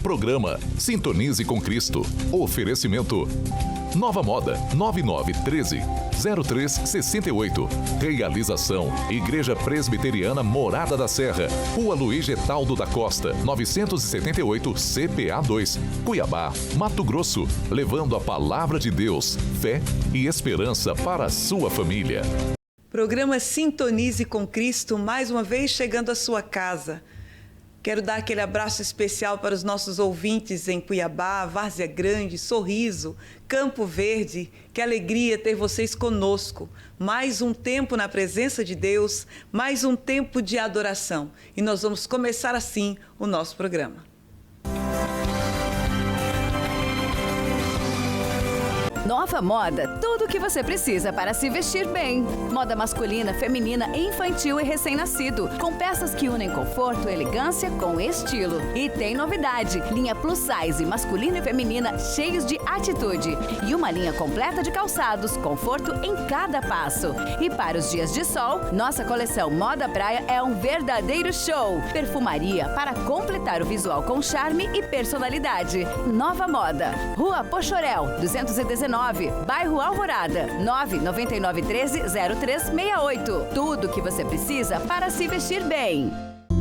Programa Sintonize com Cristo. Oferecimento Nova Moda 9913-0368. Realização Igreja Presbiteriana Morada da Serra, Rua Luiz Getaldo da Costa, 978 CPA 2, Cuiabá, Mato Grosso. Levando a palavra de Deus, fé e esperança para a sua família. Programa Sintonize com Cristo, mais uma vez chegando à sua casa. Quero dar aquele abraço especial para os nossos ouvintes em Cuiabá, Várzea Grande, Sorriso, Campo Verde. Que alegria ter vocês conosco. Mais um tempo na presença de Deus, mais um tempo de adoração. E nós vamos começar assim o nosso programa. Nova Moda, tudo o que você precisa para se vestir bem. Moda masculina, feminina, infantil e recém-nascido, com peças que unem conforto e elegância com estilo. E tem novidade, linha plus size, masculina e feminina, cheios de atitude. E uma linha completa de calçados, conforto em cada passo. E para os dias de sol, nossa coleção Moda Praia é um verdadeiro show. Perfumaria para completar o visual com charme e personalidade. Nova Moda, Rua Pochorel, 219. Bairro Alvorada, 99913-0368. Tudo o que você precisa para se vestir bem.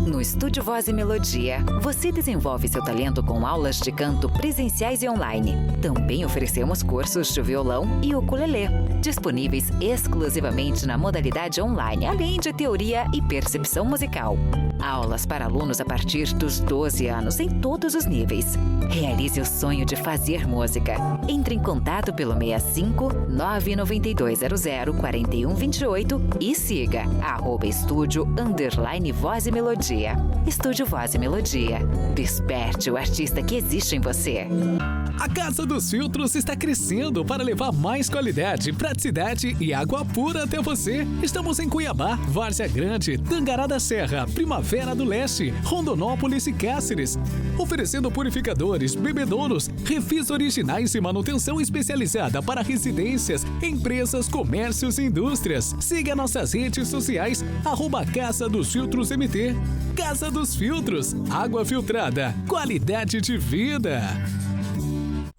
No Estúdio Voz e Melodia, você desenvolve seu talento com aulas de canto presenciais e online. Também oferecemos cursos de violão e ukulele, disponíveis exclusivamente na modalidade online, além de teoria e percepção musical. Aulas para alunos a partir dos 12 anos em todos os níveis. Realize o sonho de fazer música. Entre em contato pelo 65 99200 4128 e siga @estúdio_voz e melodia. Estúdio Voz e Melodia. Desperte o artista que existe em você. A Casa dos Filtros está crescendo para levar mais qualidade, praticidade e água pura até você. Estamos em Cuiabá, Várzea Grande, Tangará da Serra, Primavera do Leste, Rondonópolis e Cáceres. Oferecendo purificadores, bebedouros, refis originais e manutenção especializada para residências, empresas, comércios e indústrias. Siga nossas redes sociais, @Casa dos Filtros MT. Casa dos Filtros, água filtrada, qualidade de vida.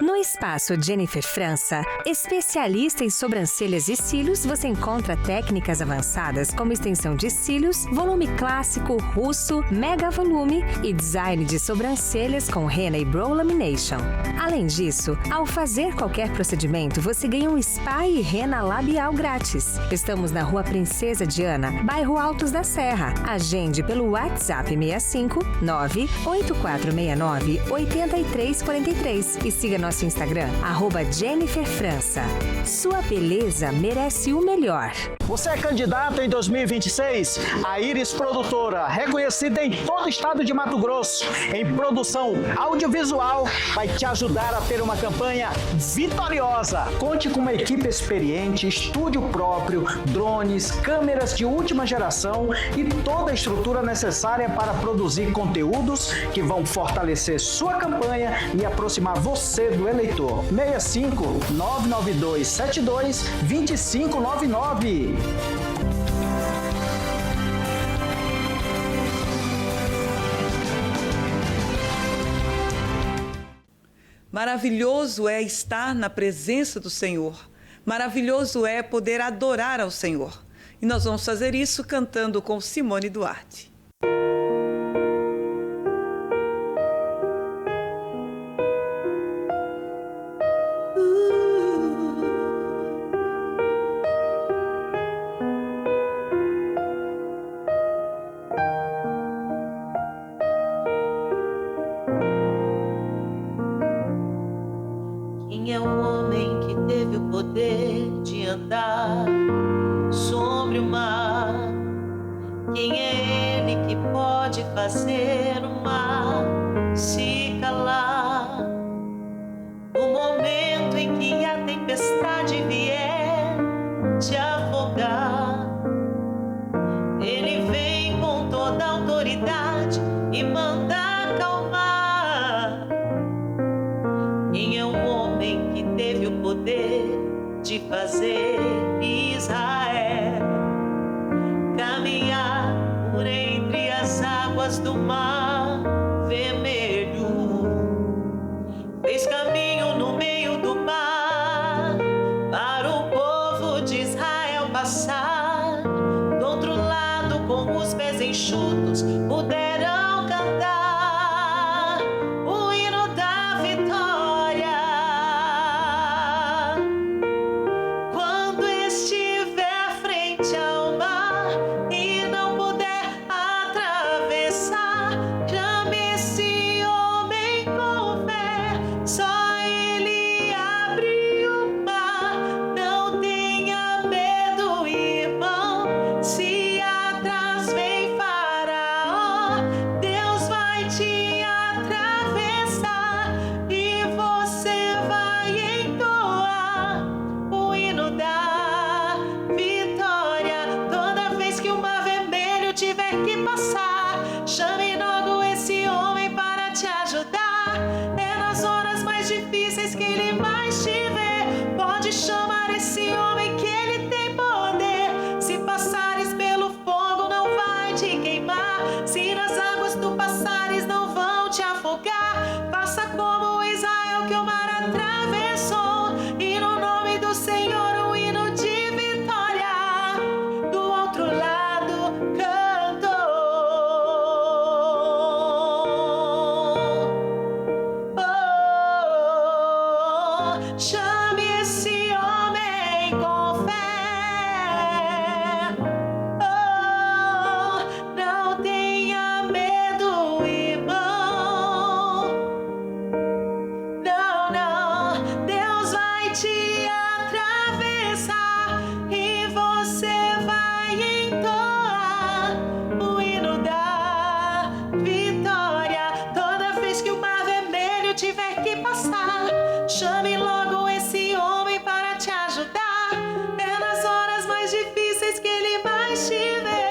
No Espaço Jennifer França, especialista em sobrancelhas e cílios, você encontra técnicas avançadas como extensão de cílios, volume clássico, russo, mega volume e design de sobrancelhas com henna e brow lamination. Além disso, ao fazer qualquer procedimento, você ganha um spa e henna labial grátis. Estamos na Rua Princesa Diana, bairro Altos da Serra. Agende pelo WhatsApp 65 98469 8343 e siga nosso Instagram, @Jennifer França. Sua beleza merece o melhor. Você é candidato em 2026? A Iris Produtora, reconhecida em todo o estado de Mato Grosso, em produção audiovisual, vai te ajudar a ter uma campanha vitoriosa. Conte com uma equipe experiente, estúdio próprio, drones, câmeras de última geração e toda a estrutura necessária para produzir conteúdos que vão fortalecer sua campanha e aproximar você do eleitor. 65 992 72 2599. Maravilhoso é estar na presença do Senhor. Maravilhoso é poder adorar ao Senhor. E nós vamos fazer isso cantando com Simone Duarte. Quem é o homem que teve o poder de andar sobre o mar? Quem é ele que pode fazer o mar se calar? No momento em que a tempestade vier te afogar, ele vem com toda a autoridade e manda acalmar. Quem é o homem que teve o poder de fazer Israel caminhar por entre as águas do mar vermelho? enxutos puderam cantar o hino da vitória. Quando estiver frente ao mar e não puder atravessar, chame esse homem com fé, só ele abre o mar. Não tenha medo, irmão, se atrás vem Faraó, Deus vai te atravessar e você vai entoar o hino da vitória. Toda vez que o mar vermelho tiver que passar, chame logo esse homem para te ajudar. É nas horas mais difíceis que ele mais te vê. Pode chamar esse homem que ele tem poder. Se passares pelo fogo, não vai te queimar. Se nas águas tu passares, não vão te afogar. Faça como Israel que o mar atravessou, e no nome do Senhor um hino de vitória. Do outro lado cantou. Chame esse homem com fé. Não tenha medo, irmão. Não, não, Deus vai te atravessar e você vai entoar o hino da vitória. Toda vez que o mar vermelho tiver que passar, chame logo esse homem para te ajudar. É nas horas mais difíceis que ele mais te vê.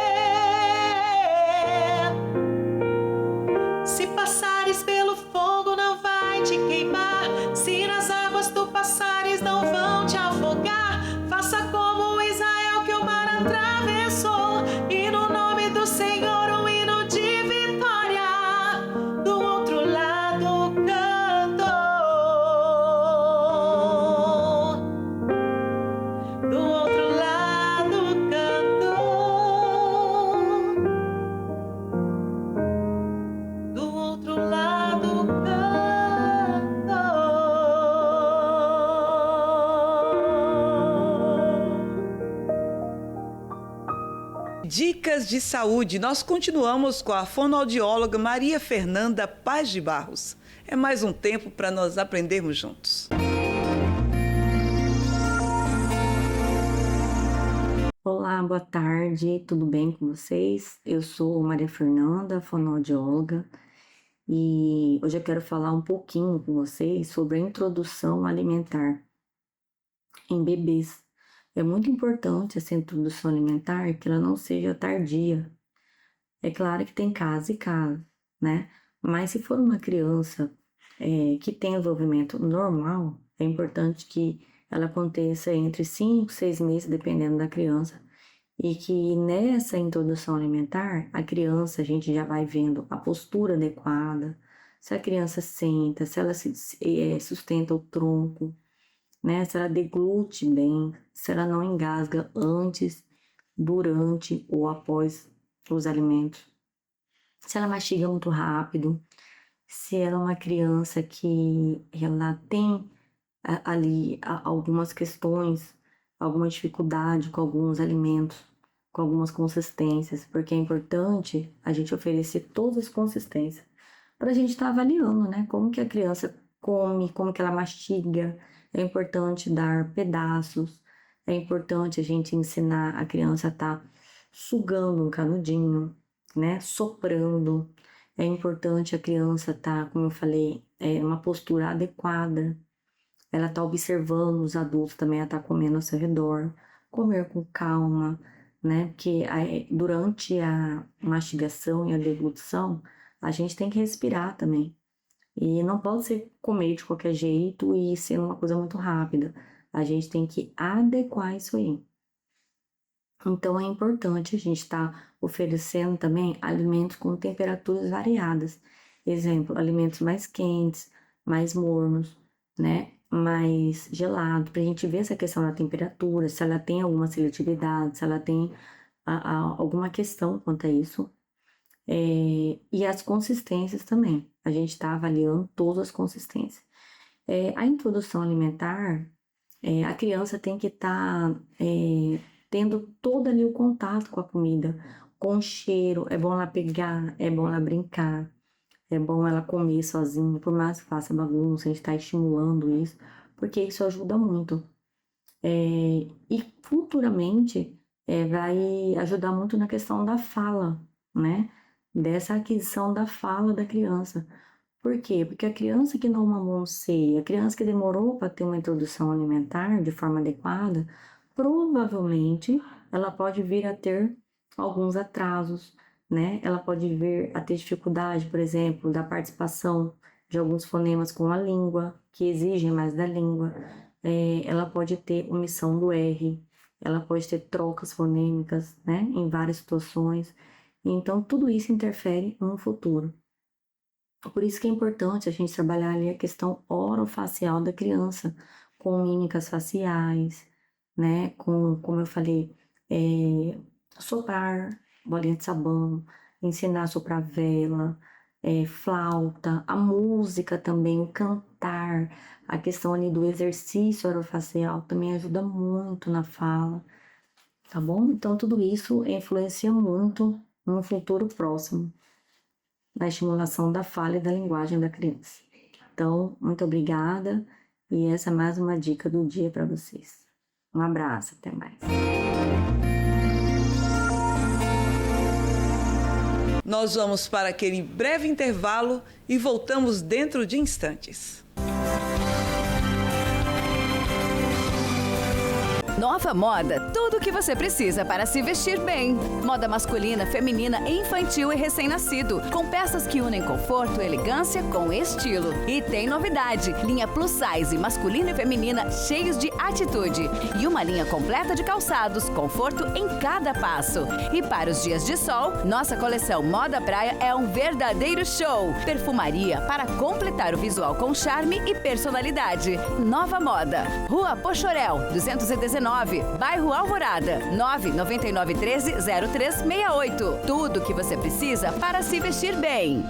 Se passares pelo fogo, não vai te queimar. Se nas águas tu passares, não vão te afogar. Faça como Israel que o mar atravessou, e no nome do Senhor um hino de vitória. Do outro lado cantou. Do outro lado cantou. Do outro lado cantou. Dicas de saúde. Nós continuamos com a fonoaudióloga Maria Fernanda Paz de Barros. É mais um tempo para nós aprendermos juntos. Olá, boa tarde, tudo bem com vocês? Eu sou Maria Fernanda, fonoaudióloga, e hoje eu quero falar um pouquinho com vocês sobre a introdução alimentar em bebês. É muito importante essa introdução alimentar, que ela não seja tardia. É claro que tem caso e caso, né? Mas se for uma criança que tem desenvolvimento normal, é importante que ela aconteça entre 5 e 6 meses, dependendo da criança, e que nessa introdução alimentar, a criança, a gente já vai vendo a postura adequada, se a criança senta, se ela sustenta o tronco, né? Se ela deglute bem, se ela não engasga antes, durante ou após os alimentos, se ela mastiga muito rápido, se ela é uma criança que ela tem ali algumas questões, alguma dificuldade com alguns alimentos, com algumas consistências, porque é importante a gente oferecer todas as consistências para a gente estar avaliando, né? Como que a criança come, como que ela mastiga. É importante dar pedaços, é importante a gente ensinar a criança a estar sugando um canudinho, né? Soprando. É importante a criança estar, como eu falei, uma postura adequada. Ela está observando os adultos também, ela está comendo ao seu redor. Comer com calma, né? Porque durante a mastigação e a deglutição, a gente tem que respirar também. E não pode ser comer de qualquer jeito e ser uma coisa muito rápida. A gente tem que adequar isso aí. Então, é importante a gente estar oferecendo também alimentos com temperaturas variadas. Exemplo, alimentos mais quentes, mais mornos, né? Mais gelados, para a gente ver essa questão da temperatura, se ela tem alguma seletividade, se ela tem alguma questão quanto a isso, E as consistências também. A gente está avaliando todas as consistências. A introdução alimentar, a criança tem que estar tendo todo ali o contato com a comida, com o cheiro. É bom ela pegar, é bom ela brincar, é bom ela comer sozinha, por mais que faça bagunça, a gente está estimulando isso, porque isso ajuda muito. E futuramente vai ajudar muito na questão da fala, né? Dessa aquisição da fala da criança. Por quê? Porque a criança que não mamou ceia, a criança que demorou para ter uma introdução alimentar de forma adequada, provavelmente ela pode vir a ter alguns atrasos, né? Ela pode vir a ter dificuldade, por exemplo, da participação de alguns fonemas com a língua, que exigem mais da língua. Ela pode ter omissão do R, ela pode ter trocas fonêmicas, né? Em várias situações. Então, tudo isso interfere no futuro. Por isso que é importante a gente trabalhar ali a questão orofacial da criança, com mímicas faciais, né? Como eu falei, soprar bolinha de sabão, ensinar a soprar vela, flauta, a música também, o cantar, a questão ali do exercício orofacial também ajuda muito na fala, tá bom? Então, tudo isso influencia muito no futuro próximo, na estimulação da fala e da linguagem da criança. Então, muito obrigada e essa é mais uma dica do dia para vocês. Um abraço, até mais. Nós vamos para aquele breve intervalo e voltamos dentro de instantes. Nova Moda, tudo o que você precisa para se vestir bem. Moda masculina, feminina, infantil e recém-nascido. Com peças que unem conforto e elegância com estilo. E tem novidade, linha plus size, masculina e feminina, cheios de atitude. E uma linha completa de calçados, conforto em cada passo. E para os dias de sol, nossa coleção Moda Praia é um verdadeiro show. Perfumaria para completar o visual com charme e personalidade. Nova Moda, Rua Pochorel, 219. Bairro Alvorada, 999130368. Tudo o que você precisa para se vestir bem.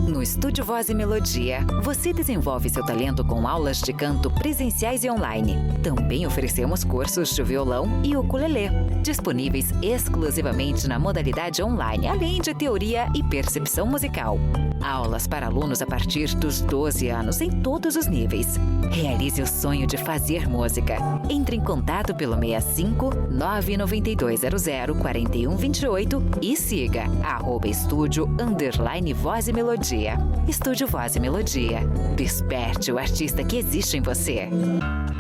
No Estúdio Voz e Melodia, você desenvolve seu talento com aulas de canto presenciais e online. Também oferecemos cursos de violão e ukulele, disponíveis exclusivamente na modalidade online, além de teoria e percepção musical. Aulas para alunos a partir dos 12 anos em todos os níveis. Realize o sonho de fazer música. Entre em contato pelo 65 99200 4128 e siga @estúdio_voz e melodia. Estúdio Voz e Melodia. Desperte o artista que existe em você.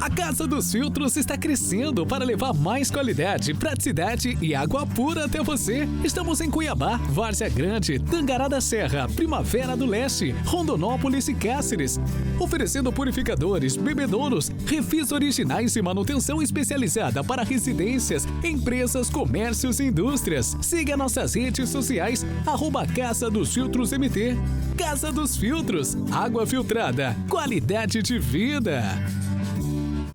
A Casa dos Filtros está crescendo para levar mais qualidade, praticidade e água pura até você. Estamos em Cuiabá, Várzea Grande, Tangará da Serra, Primavera do Leste, Rondonópolis e Cáceres. Oferecendo purificadores, bebedouros, refis originais e manutenção especializada para residências, empresas, comércios e indústrias. Siga nossas redes sociais, @Casa dos Filtros MT. Casa dos Filtros, água filtrada, qualidade de vida.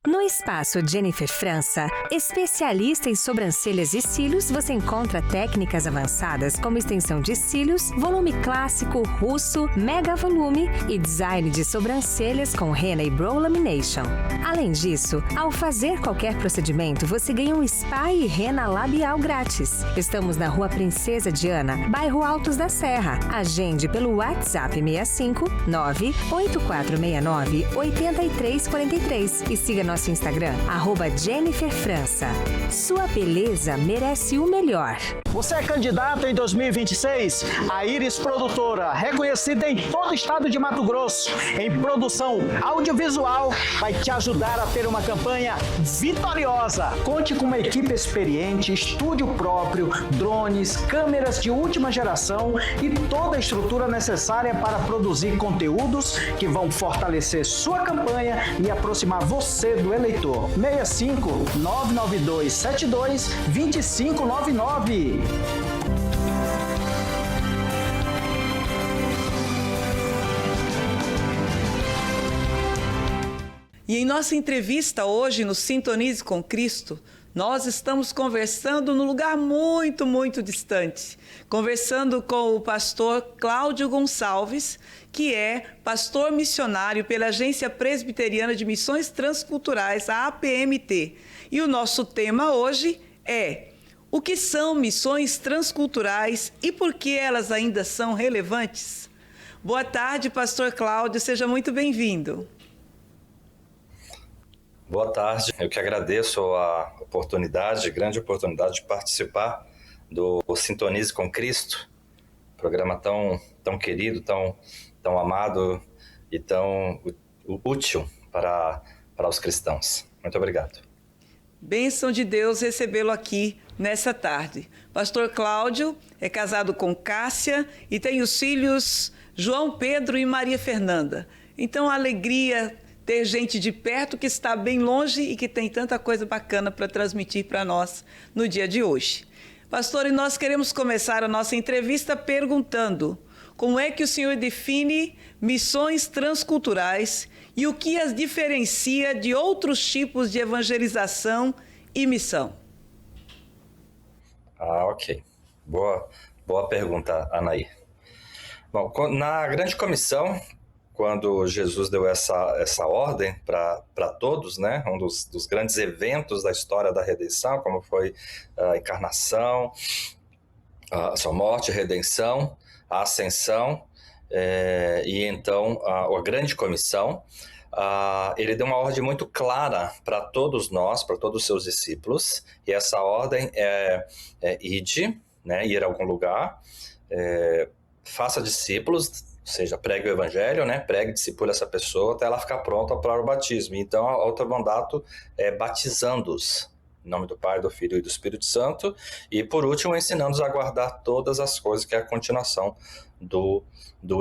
No Espaço Jennifer França, especialista em sobrancelhas e cílios, você encontra técnicas avançadas como extensão de cílios, volume clássico, russo, mega volume e design de sobrancelhas com rena e brow lamination. Além disso, ao fazer qualquer procedimento, você ganha um spa e rena labial grátis. Estamos na Rua Princesa Diana, bairro Altos da Serra. Agende pelo WhatsApp 65 98469 8343 e siga nosso Instagram, @Jennifer França. Sua beleza merece o melhor. Você é candidato em 2026? A Iris Produtora, reconhecida em todo o estado de Mato Grosso, em produção audiovisual, vai te ajudar a ter uma campanha vitoriosa. Conte com uma equipe experiente, estúdio próprio, drones, câmeras de última geração e toda a estrutura necessária para produzir conteúdos que vão fortalecer sua campanha e aproximar você do eleitor. 65 992 72 2599. E em nossa entrevista hoje no Sintonize com Cristo, Nós estamos conversando num lugar muito, muito distante. Conversando com o pastor Cláudio Gonçalves, que é pastor missionário pela Agência Presbiteriana de Missões Transculturais, a APMT. E o nosso tema hoje é: o que são missões transculturais e por que elas ainda são relevantes? Boa tarde, pastor Cláudio, seja muito bem-vindo. Boa tarde, eu que agradeço a oportunidade, grande oportunidade de participar do Sintonize com Cristo, programa tão querido, tão amado e tão útil para os cristãos. Muito obrigado. Bênção de Deus recebê-lo aqui nessa tarde. Pastor Cláudio é casado com Cássia e tem os filhos João Pedro e Maria Fernanda. Então, a alegria ter gente de perto que está bem longe e que tem tanta coisa bacana para transmitir para nós no dia de hoje. Pastor, e nós queremos começar a nossa entrevista perguntando: como é que o senhor define missões transculturais e o que as diferencia de outros tipos de evangelização e missão? Ok. Boa pergunta, Anaí. Bom, na Grande Comissão, quando Jesus deu essa ordem para todos, né? Um dos grandes eventos da história da redenção, como foi a encarnação, a sua morte, a redenção, a ascensão, e então a Grande Comissão, ele deu uma ordem muito clara para todos nós, para todos os seus discípulos, e essa ordem é ide, né? Ir a algum lugar, faça discípulos, ou seja, pregue o evangelho, né? Pregue, discipule essa pessoa até ela ficar pronta para o batismo. Então, o outro mandato é batizando-os, em nome do Pai, do Filho e do Espírito Santo. E, por último, ensinando-os a guardar todas as coisas, que é a continuação do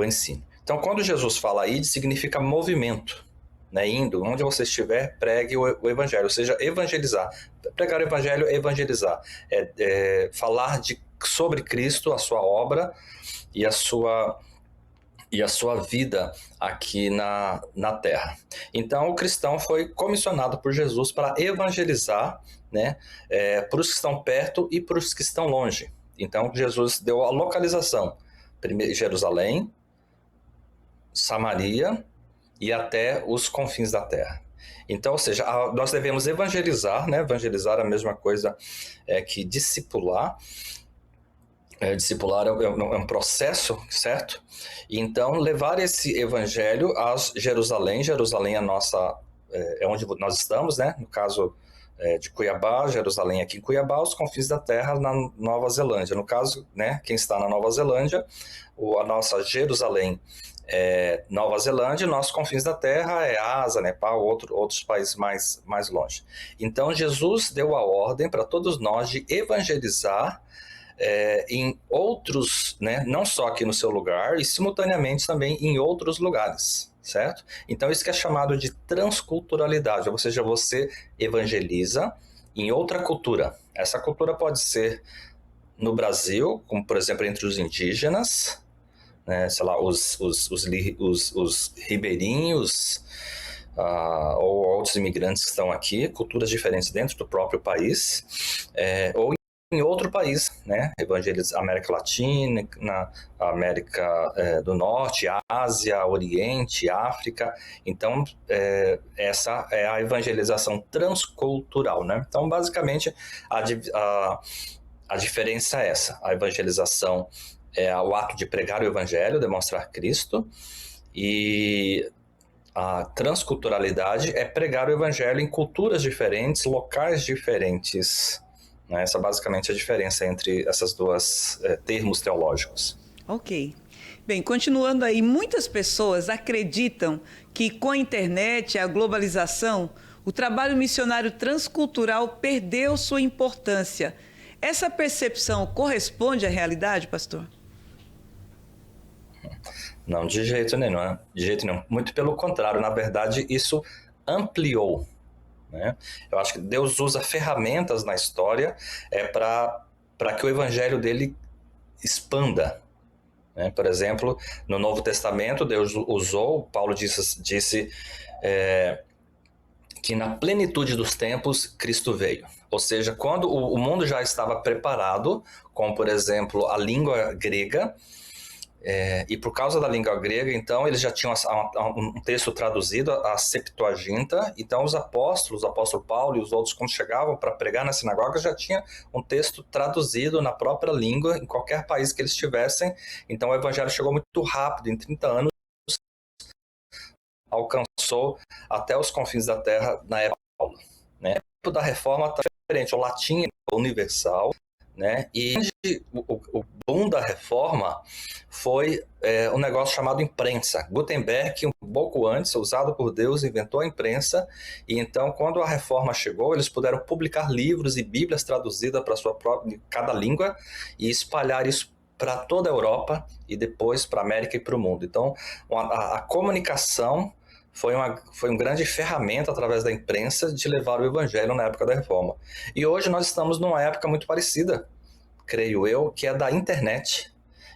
ensino. Então, quando Jesus fala ide, significa movimento, né? Indo, onde você estiver, pregue o evangelho, ou seja, evangelizar. Pregar o evangelho é evangelizar, falar sobre Cristo, a sua obra e a sua vida aqui na Terra. Então, o cristão foi comissionado por Jesus para evangelizar, né, para os que estão perto e para os que estão longe. Então, Jesus deu a localização: primeiro, Jerusalém, Samaria e até os confins da Terra. Então, ou seja, nós devemos evangelizar, né? Evangelizar é a mesma coisa que discipular. Discipular é um processo, certo? E então, levar esse evangelho a Jerusalém. Jerusalém é onde nós estamos, né? No caso de Cuiabá, Jerusalém aqui em Cuiabá, os confins da terra na Nova Zelândia. No caso, né, quem está na Nova Zelândia, a nossa Jerusalém é Nova Zelândia, nossos confins da terra é Ásia, Nepal, outros países mais longe. Então, Jesus deu a ordem para todos nós de evangelizar em outros, né, não só aqui no seu lugar, e simultaneamente também em outros lugares, certo? Então isso que é chamado de transculturalidade, ou seja, você evangeliza em outra cultura. Essa cultura pode ser no Brasil, como por exemplo entre os indígenas, né, sei lá, os ribeirinhos, ou outros imigrantes que estão aqui, culturas diferentes dentro do próprio país, ou em outro país, né? Evangelizar América Latina, na América do Norte, Ásia, Oriente, África. Então, essa é a evangelização transcultural, né? Então, basicamente, a diferença é essa. A evangelização é o ato de pregar o evangelho, demonstrar Cristo, e a transculturalidade é pregar o evangelho em culturas diferentes, locais diferentes. Essa basicamente é a diferença entre essas duas termos teológicos. Ok. Bem, continuando aí, muitas pessoas acreditam que com a internet e a globalização, o trabalho missionário transcultural perdeu sua importância. Essa percepção corresponde à realidade, pastor? Não, de jeito nenhum, né? De jeito nenhum. Muito pelo contrário, na verdade, isso ampliou, né? Eu acho que Deus usa ferramentas na história para que o evangelho dele expanda, né? Por exemplo, no Novo Testamento, Deus usou, Paulo disse que na plenitude dos tempos Cristo veio. Ou seja, quando o mundo já estava preparado, como por exemplo a língua grega, e por causa da língua grega, então, eles já tinham um texto traduzido, a Septuaginta. Então, os apóstolos, o apóstolo Paulo e os outros, quando chegavam para pregar na sinagoga, já tinha um texto traduzido na própria língua, em qualquer país que eles estivessem. Então, o evangelho chegou muito rápido, em 30 anos, alcançou até os confins da terra na época de Paulo, né? O tempo da reforma está diferente, o latim é universal, né? E o boom da reforma foi um negócio chamado imprensa. Gutenberg, um pouco antes, usado por Deus, inventou a imprensa, e então, quando a reforma chegou, eles puderam publicar livros e bíblias traduzidas para sua própria, cada língua, e espalhar isso para toda a Europa e depois para a América e para o mundo. Então, a comunicação foi uma grande ferramenta através da imprensa de levar o evangelho na época da reforma. E hoje nós estamos numa época muito parecida, creio eu, que é da internet.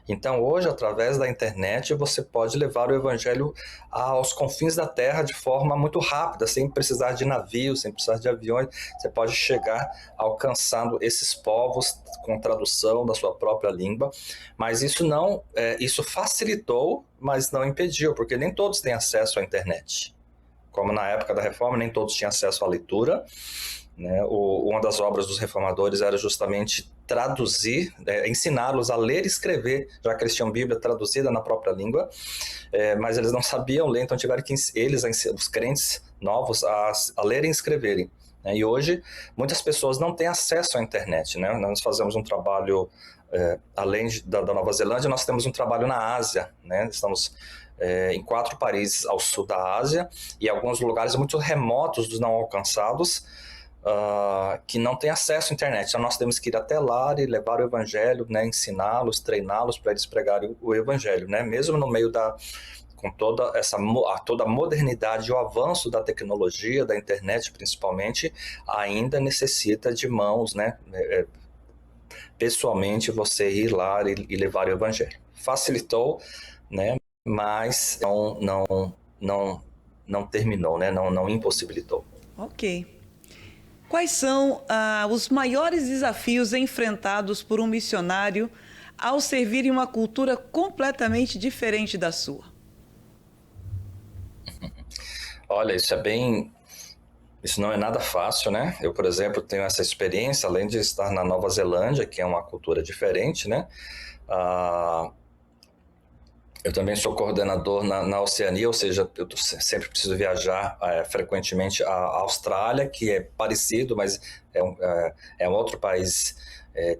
Então hoje, através da internet, você pode levar o evangelho aos confins da terra de forma muito rápida, sem precisar de navios, sem precisar de aviões. Você pode chegar alcançando esses povos com tradução da sua própria língua, mas isso facilitou, mas não impediu, porque nem todos têm acesso à internet. Como na época da reforma, nem todos tinham acesso à leitura, né? Uma das obras dos reformadores era justamente traduzir, ensiná-los a ler e escrever, já que eles tinham Bíblia traduzida na própria língua, mas eles não sabiam ler, então tiveram que os crentes novos, a lerem e escreverem. E hoje, muitas pessoas não têm acesso à internet, né? Nós fazemos um trabalho, além da Nova Zelândia, nós temos um trabalho na Ásia, né? Estamos em 4 países ao sul da Ásia e alguns lugares muito remotos dos não alcançados, que não tem acesso à internet. Então nós temos que ir até lá e levar o evangelho, né, ensiná-los, treiná-los para eles pregarem o evangelho, né? Mesmo no meio com toda a modernidade e o avanço da tecnologia, da internet principalmente, ainda necessita de mãos, né? Pessoalmente você ir lá e levar o evangelho. Facilitou, né? Mas não terminou, né? Não impossibilitou. Ok. Quais são os maiores desafios enfrentados por um missionário ao servir em uma cultura completamente diferente da sua? Olha, isso não é nada fácil, né? Eu, por exemplo, tenho essa experiência, além de estar na Nova Zelândia, que é uma cultura diferente, né? Eu também sou coordenador na Oceania, ou seja, eu sempre preciso viajar frequentemente à Austrália, que é parecido, mas é um outro país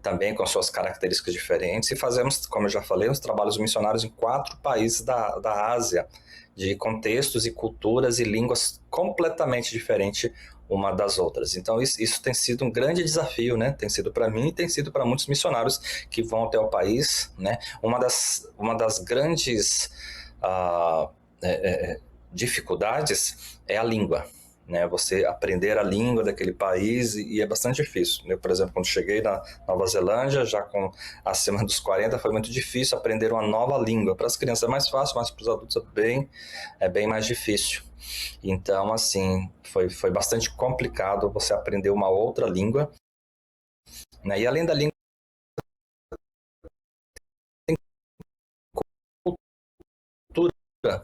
também com suas características diferentes. E fazemos, como eu já falei, os trabalhos missionários em 4 países da Ásia, de contextos e culturas e línguas completamente diferentes uma das outras. Então isso tem sido um grande desafio, né? Tem sido para mim e tem sido para muitos missionários que vão até o país, né? Uma das grandes dificuldades é a língua, né? Você aprender a língua daquele país e é bastante difícil. Eu, por exemplo, quando cheguei na Nova Zelândia, já acima dos 40, foi muito difícil aprender uma nova língua. Para as crianças é mais fácil, mas para os adultos é bem mais difícil. Então, assim, foi bastante complicado você aprender uma outra língua, né? E além da língua, tem cultura,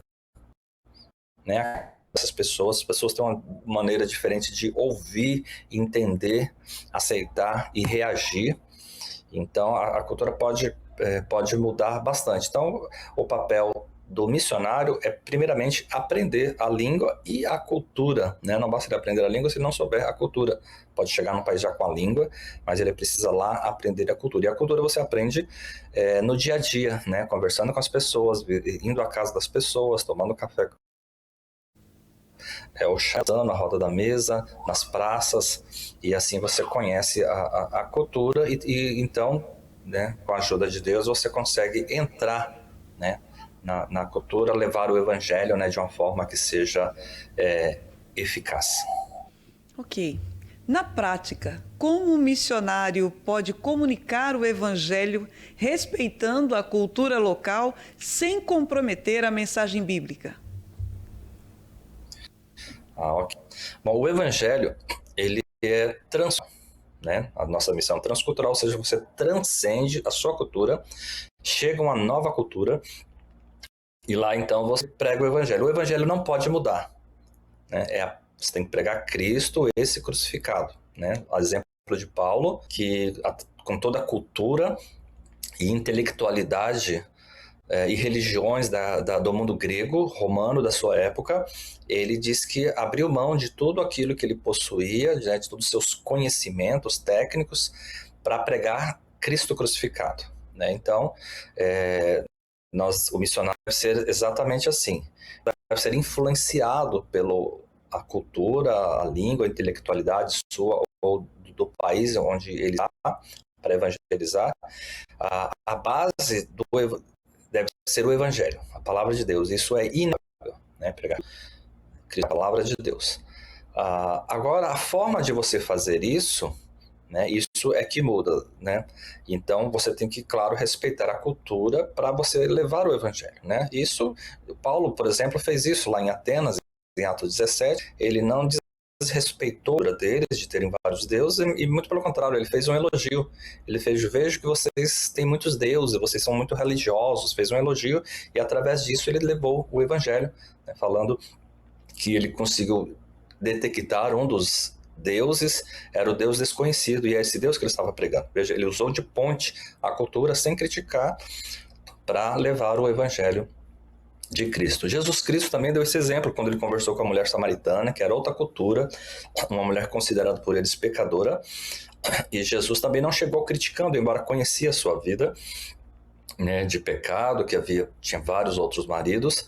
né? As pessoas têm uma maneira diferente de ouvir, entender, aceitar e reagir. Então, a cultura pode mudar bastante. Então, o papel do missionário é, primeiramente, aprender a língua e a cultura, né? Não basta ele aprender a língua se ele não souber a cultura. Pode chegar num país já com a língua, mas ele precisa lá aprender a cultura. E a cultura você aprende no dia a dia, né? Conversando com as pessoas, indo à casa das pessoas, tomando café, ou chazando na roda da mesa, nas praças, e assim você conhece a cultura e então, né, com a ajuda de Deus, você consegue entrar, né, na cultura, levar o evangelho, né, de uma forma que seja eficaz. Ok. Na prática, como um missionário pode comunicar o evangelho respeitando a cultura local sem comprometer a mensagem bíblica? Ok. Bom, o evangelho, ele é né? A nossa missão é transcultural, ou seja, você transcende a sua cultura, chega uma nova cultura, e lá então você prega o evangelho. O evangelho não pode mudar, né? Você tem que pregar Cristo, esse crucificado, né? O exemplo de Paulo, que com toda a cultura e intelectualidade e religiões do mundo grego, romano da sua época, ele diz que abriu mão de tudo aquilo que ele possuía, de todos os seus conhecimentos técnicos, para pregar Cristo crucificado, né? Então, o missionário deve ser exatamente assim, deve ser influenciado pela cultura, a língua, a intelectualidade sua ou do país onde ele está para evangelizar. A base deve ser o evangelho, a palavra de Deus. Isso é inegável, né? Pregar a palavra de Deus. Agora, a forma de você fazer isso, né? Isso é que muda, né? Então, você tem que, claro, respeitar a cultura para você levar o evangelho, né? Isso, Paulo, por exemplo, fez isso lá em Atenas, em Atos 17. Ele não desrespeitou a deles de terem vários deuses, e muito pelo contrário, ele fez um elogio. Ele fez: vejo que vocês têm muitos deuses, vocês são muito religiosos. Fez um elogio, e através disso ele levou o evangelho, né? Falando que ele conseguiu detectar um dos deuses, era o Deus desconhecido, e é esse Deus que ele estava pregando. Veja, ele usou de ponte a cultura sem criticar para levar o evangelho de Cristo. Jesus Cristo também deu esse exemplo quando ele conversou com a mulher samaritana, que era outra cultura, uma mulher considerada por eles pecadora, e Jesus também não chegou criticando, embora conhecia a sua vida, né, de pecado, que tinha vários outros maridos,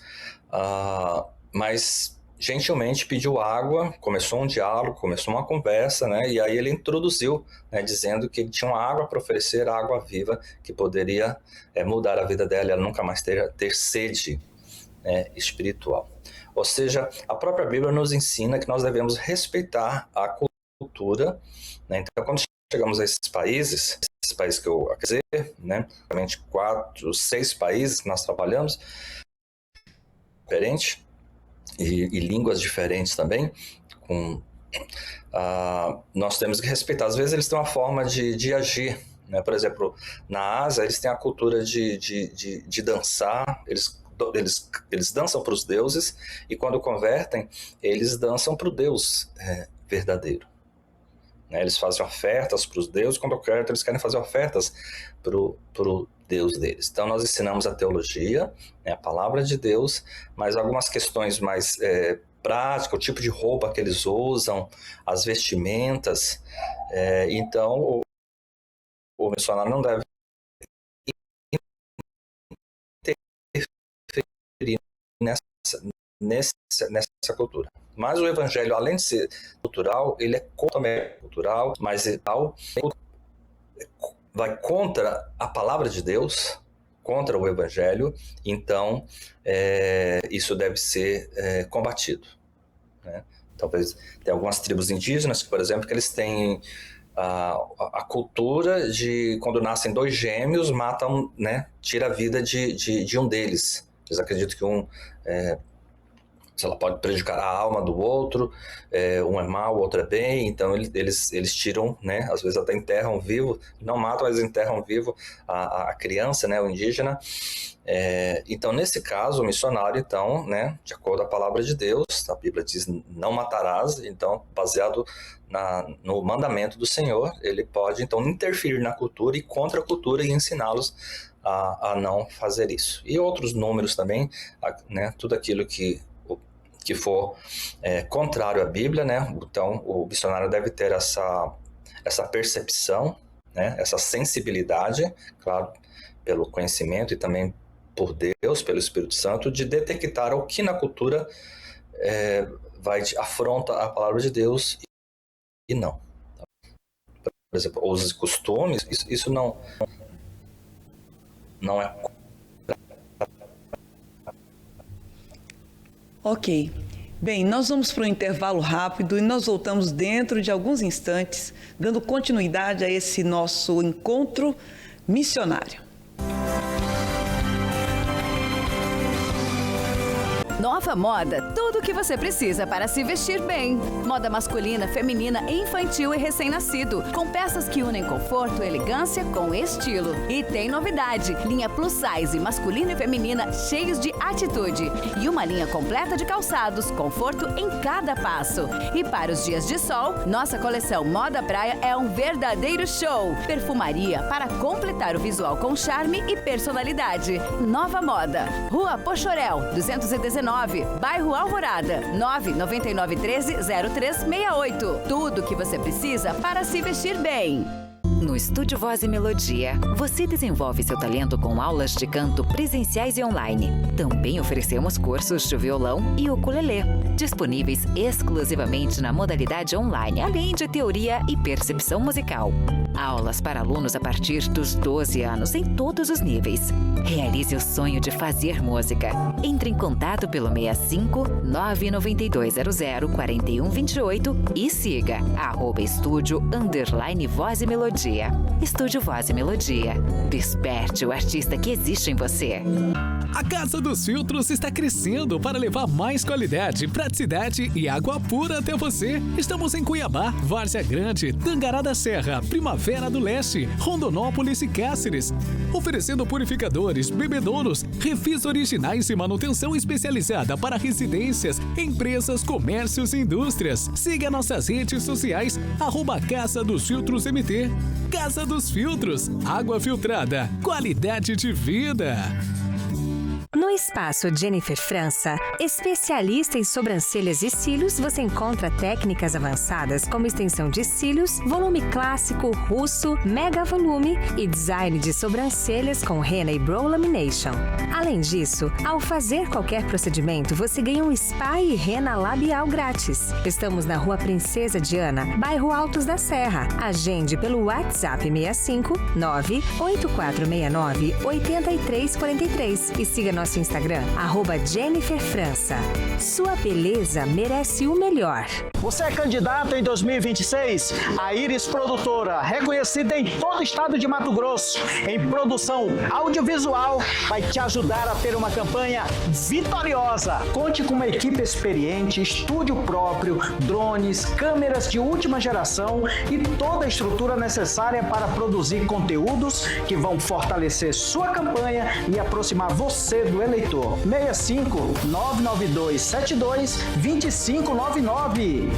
mas gentilmente pediu água, começou um diálogo, começou uma conversa, né, e aí ele introduziu, né, dizendo que ele tinha uma água para oferecer, água viva, que poderia mudar a vida dela, ela nunca mais ter sede espiritual. Ou seja, a própria Bíblia nos ensina que nós devemos respeitar a cultura, né? Então, quando chegamos a esses países que eu quero dizer, né, realmente 4, 6 países que nós trabalhamos, diferentes, e línguas diferentes também, nós temos que respeitar. Às vezes eles têm uma forma de agir, né? Por exemplo, na Ásia eles têm a cultura de dançar, eles dançam para os deuses, e quando convertem, eles dançam para o Deus verdadeiro, né? Eles fazem ofertas para os deuses, quando convertem, eles querem fazer ofertas para o Deus deles. Então nós ensinamos a teologia, né, a palavra de Deus, mas algumas questões mais práticas, o tipo de roupa que eles usam, as vestimentas, então o missionário não deve nessa cultura. Mas o evangelho, além de ser cultural, ele é cultural, mas vai contra a palavra de Deus, contra o evangelho, então isso deve ser combatido, né? Talvez tem algumas tribos indígenas, por exemplo, que eles têm a cultura de quando nascem 2 gêmeos, matam, né, tira a vida de um deles. Eles acreditam que ela pode prejudicar a alma do outro, um é mal, o outro é bem, então eles tiram, né, às vezes até enterram vivo, não matam, mas enterram vivo a criança, né, o indígena. Então, nesse caso, o missionário, então, né, de acordo com a palavra de Deus, a Bíblia diz: não matarás, então, baseado no mandamento do Senhor, ele pode, então, interferir na cultura e contra a cultura e ensiná-los a não fazer isso. E outros números também, né, tudo aquilo que for contrário à Bíblia, né? Então o missionário deve ter essa percepção, né? Essa sensibilidade, claro, pelo conhecimento e também por Deus, pelo Espírito Santo, de detectar o que na cultura afronta a palavra de Deus e não. Por exemplo, os costumes, isso não é. Ok. Bem, nós vamos para um intervalo rápido e nós voltamos dentro de alguns instantes, dando continuidade a esse nosso encontro missionário. Nova Moda, tudo o que você precisa para se vestir bem. Moda masculina, feminina, infantil e recém-nascido, com peças que unem conforto e elegância com estilo. E tem novidade, linha plus size, masculina e feminina, cheios de atitude. E uma linha completa de calçados, conforto em cada passo. E para os dias de sol, nossa coleção Moda Praia é um verdadeiro show. Perfumaria para completar o visual com charme e personalidade. Nova Moda, Rua Pochorel, 219, bairro Alvorada, 99913-0368. Tudo o que você precisa para se vestir bem. No Estúdio Voz e Melodia, você desenvolve seu talento com aulas de canto presenciais e online. Também oferecemos cursos de violão e ukulele, disponíveis exclusivamente na modalidade online, além de teoria e percepção musical. Aulas para alunos a partir dos 12 anos em todos os níveis. Realize o sonho de fazer música. Entre em contato pelo 65 99200 4128 e siga @estúdio_voz e melodia. Estúdio Voz e Melodia. Desperte o artista que existe em você. A Casa dos Filtros está crescendo para levar mais qualidade, praticidade e água pura até você. Estamos em Cuiabá, Várzea Grande, Tangará da Serra, Primavera do Leste, Rondonópolis e Cáceres. Oferecendo purificadores, bebedouros, refis originais e manutenção especializada para residências, empresas, comércios e indústrias. Siga nossas redes sociais, @Casa dos Filtros MT. Casa dos Filtros, água filtrada, qualidade de vida. No Espaço Jennifer França, especialista em sobrancelhas e cílios, você encontra técnicas avançadas como extensão de cílios, volume clássico, russo, mega volume e design de sobrancelhas com henna e brow lamination. Além disso, ao fazer qualquer procedimento, você ganha um spa e henna labial grátis. Estamos na Rua Princesa Diana, bairro Altos da Serra. Agende pelo WhatsApp 65 98469 8343 e siga nosso Instagram, @Jennifer França. Sua beleza merece o melhor. Você é candidato em 2026? A Iris Produtora, reconhecida em todo o estado de Mato Grosso, em produção audiovisual, vai te ajudar a ter uma campanha vitoriosa. Conte com uma equipe experiente, estúdio próprio, drones, câmeras de última geração e toda a estrutura necessária para produzir conteúdos que vão fortalecer sua campanha e aproximar você do eleitor. 65 992 72 2599.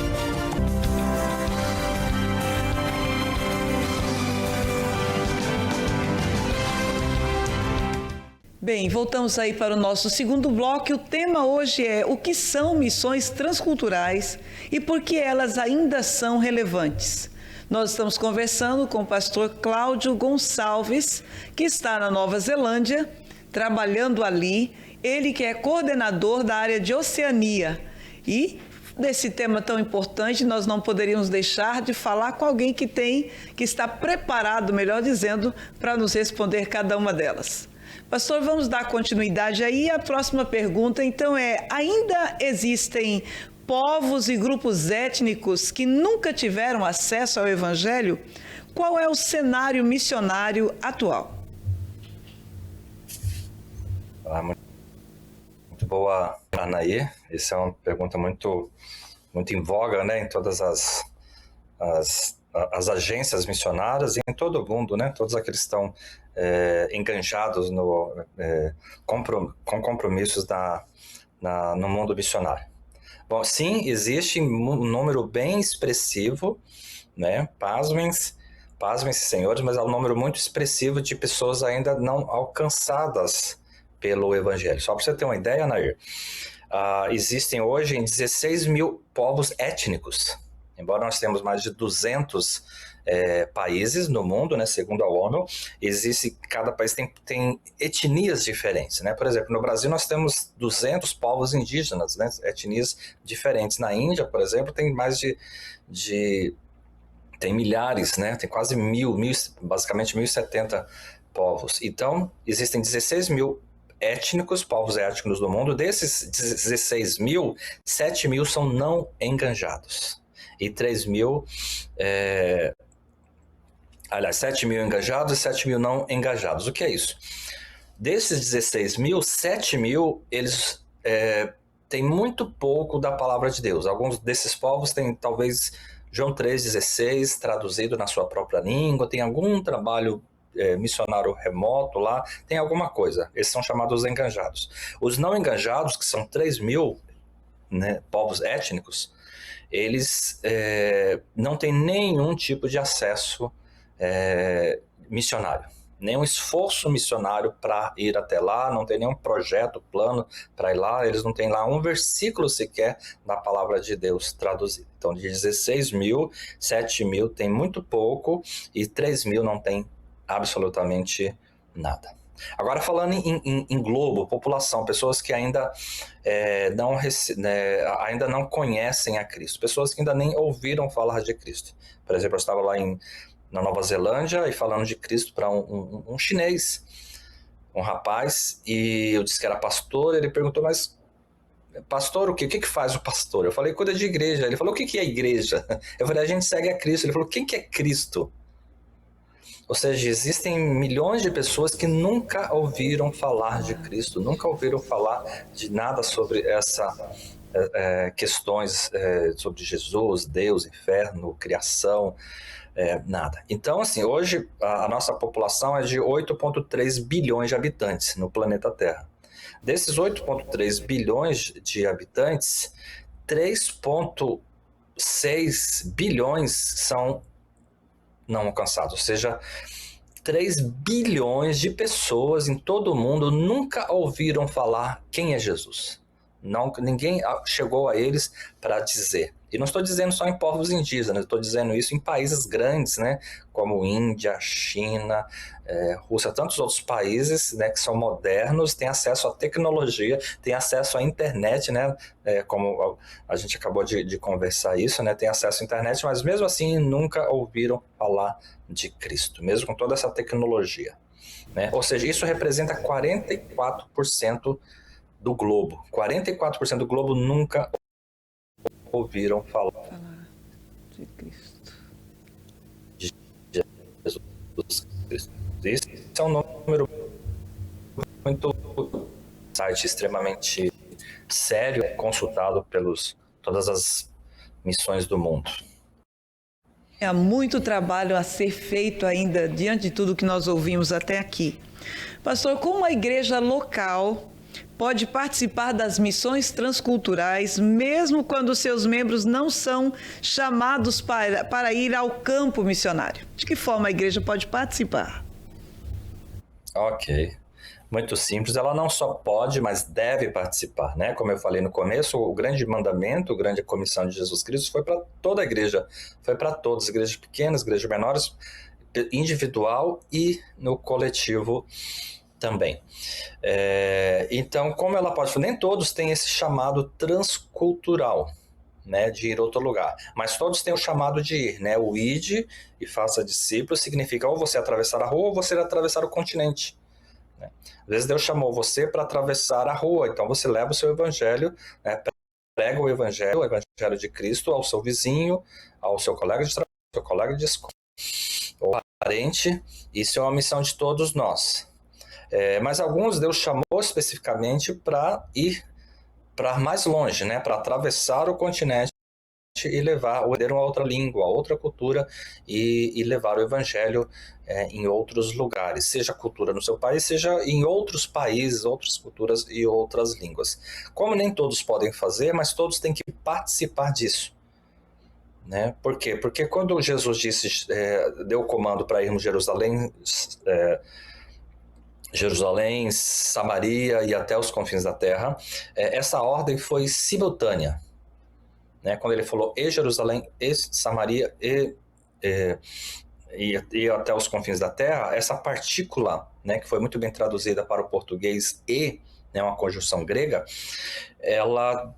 Bem, voltamos aí para o nosso segundo bloco. O tema hoje é o que são missões transculturais e por que elas ainda são relevantes. Nós estamos conversando com o pastor Cláudio Gonçalves, que está na Nova Zelândia, trabalhando ali. Ele que é coordenador da área de Oceania. E desse tema tão importante, nós não poderíamos deixar de falar com alguém que está preparado, melhor dizendo, para nos responder cada uma delas. Pastor, vamos dar continuidade aí. A próxima pergunta, então, ainda existem povos e grupos étnicos que nunca tiveram acesso ao Evangelho? Qual é o cenário missionário atual? Muito boa, Anaí. Essa é uma pergunta muito em voga, né, em todas as agências missionárias e em todo o mundo, né? Todos aqueles que estão enganjados com compromissos no mundo missionário. Bom, sim, existe um número bem expressivo, né? Pasmem, senhores, mas é um número muito expressivo de pessoas ainda não alcançadas pelo Evangelho. Só para você ter uma ideia, Nair, existem hoje em 16 mil povos étnicos. Embora nós temos mais de 200 países no mundo, né, segundo a ONU, cada país tem etnias diferentes, né? Por exemplo, no Brasil nós temos 200 povos indígenas, né, etnias diferentes. Na Índia, por exemplo, tem mais tem milhares, né? Tem quase basicamente 1.070 povos. Então, existem 16 mil povos étnicos do mundo. Desses 16 mil, 7 mil são não enganjados. E 3 mil... 7 mil engajados e 7 mil não engajados. O que é isso? Desses 16 mil, 7 mil, eles tem muito pouco da palavra de Deus. Alguns desses povos têm talvez João 3,16 traduzido na sua própria língua, tem algum trabalho missionário remoto lá, tem alguma coisa. Esses são chamados enganjados. Os não enganjados, que são 3.000, né, povos étnicos, eles não têm nenhum tipo de acesso missionário, nenhum esforço missionário para ir até lá, não tem nenhum projeto, plano para ir lá, eles não têm lá um versículo sequer da palavra de Deus traduzido. Então, de 16.000, 7.000 tem muito pouco e 3.000 não tem absolutamente nada. Agora, falando em globo, população, pessoas que ainda ainda não conhecem a Cristo, pessoas que ainda nem ouviram falar de Cristo. Por exemplo, eu estava lá na Nova Zelândia e falando de Cristo para um chinês, um rapaz, e eu disse que era pastor. Ele perguntou, mas pastor, o que faz o pastor? Eu falei, cuida de igreja. Ele falou, o que é igreja? Eu falei, a gente segue a Cristo. Ele falou, quem que é Cristo? Ou seja, existem milhões de pessoas que nunca ouviram falar de Cristo, nunca ouviram falar de nada sobre essa questões sobre Jesus, Deus, inferno, criação, nada. Então, assim, hoje a nossa população é de 8,3 bilhões de habitantes no planeta Terra. Desses 8,3 bilhões de habitantes, 3,6 bilhões são não alcançados, ou seja, 3 bilhões de pessoas em todo o mundo nunca ouviram falar quem é Jesus. Ninguém chegou a eles para dizer. E não estou dizendo só em povos indígenas, estou dizendo isso em países grandes, né, como Índia, China, Rússia, tantos outros países, né, que são modernos, têm acesso à tecnologia, têm acesso à internet, né, como a gente acabou de conversar isso, né, tem acesso à internet, mas mesmo assim nunca ouviram falar de Cristo, mesmo com toda essa tecnologia, né? Ou seja, isso representa 44% do globo. 44% do globo nunca ouviram falar de Cristo. De Jesus Cristo. Isso é um número muito site extremamente sério, consultado pelos todas as missões do mundo. Há muito trabalho a ser feito ainda diante de tudo que nós ouvimos até aqui. Pastor, como a igreja local pode participar das missões transculturais, mesmo quando seus membros não são chamados para ir ao campo missionário? De que forma a igreja pode participar? Ok. Muito simples. Ela não só pode, mas deve participar, né? Como eu falei no começo, o grande mandamento, a grande comissão de Jesus Cristo foi para toda a igreja, foi para todas, igrejas pequenas, igrejas menores, individual e no coletivo também. Então, como ela pode fazer? Nem todos têm esse chamado transcultural, né, de ir a outro lugar, mas todos têm o chamado de ir, né? O ide e faça discípulos significa ou você atravessar a rua ou você atravessar o continente, né? Às vezes Deus chamou você para atravessar a rua, então você leva o seu evangelho, né, prega o evangelho de Cristo ao seu vizinho, ao seu colega de trabalho, ao seu colega de escola, ou parente. Isso é uma missão de todos nós. Mas alguns Deus chamou especificamente para ir para mais longe, né, para atravessar o continente e levar uma outra língua, outra cultura e levar o evangelho em outros lugares, seja cultura no seu país, seja em outros países, outras culturas e outras línguas. Como nem todos podem fazer, mas todos têm que participar disso, né? Por quê? Porque quando Jesus deu o comando para irmos Jerusalém, Samaria e até os confins da terra, essa ordem foi simultânea, né? Quando ele falou e Jerusalém, e Samaria e até os confins da terra, essa partícula, né, que foi muito bem traduzida para o português e, né, uma conjunção grega, ela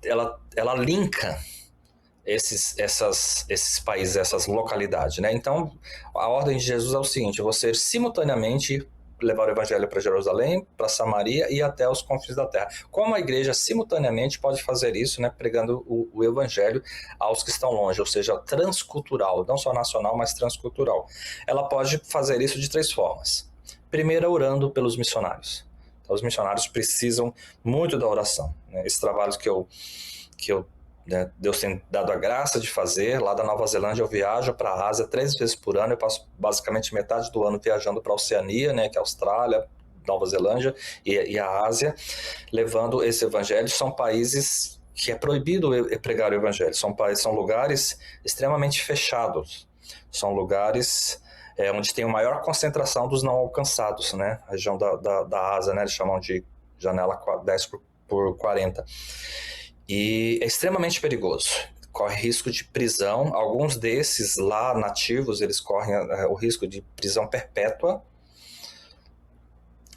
linka esses países, essas localidades, né? Então, a ordem de Jesus é o seguinte: você simultaneamente levar o evangelho para Jerusalém, para Samaria e até os confins da terra. Como a igreja simultaneamente pode fazer isso, né, pregando o evangelho aos que estão longe, ou seja, transcultural, não só nacional, mas transcultural. Ela pode fazer isso de 3 formas. Primeiro, orando pelos missionários. Então, os missionários precisam muito da oração, né? Esse trabalho que eu né, Deus tem dado a graça de fazer. Lá da Nova Zelândia eu viajo para a Ásia 3 vezes por ano. Eu passo basicamente metade do ano viajando para a Oceania, né, que é a Austrália, Nova Zelândia e a Ásia, levando esse evangelho. São países que é proibido pregar o evangelho, são lugares extremamente fechados, são lugares onde tem a maior concentração dos não alcançados, né? A região da Ásia, né? Eles chamam de janela 10 por 40. E é extremamente perigoso, corre risco de prisão. Alguns desses lá nativos, eles correm o risco de prisão perpétua.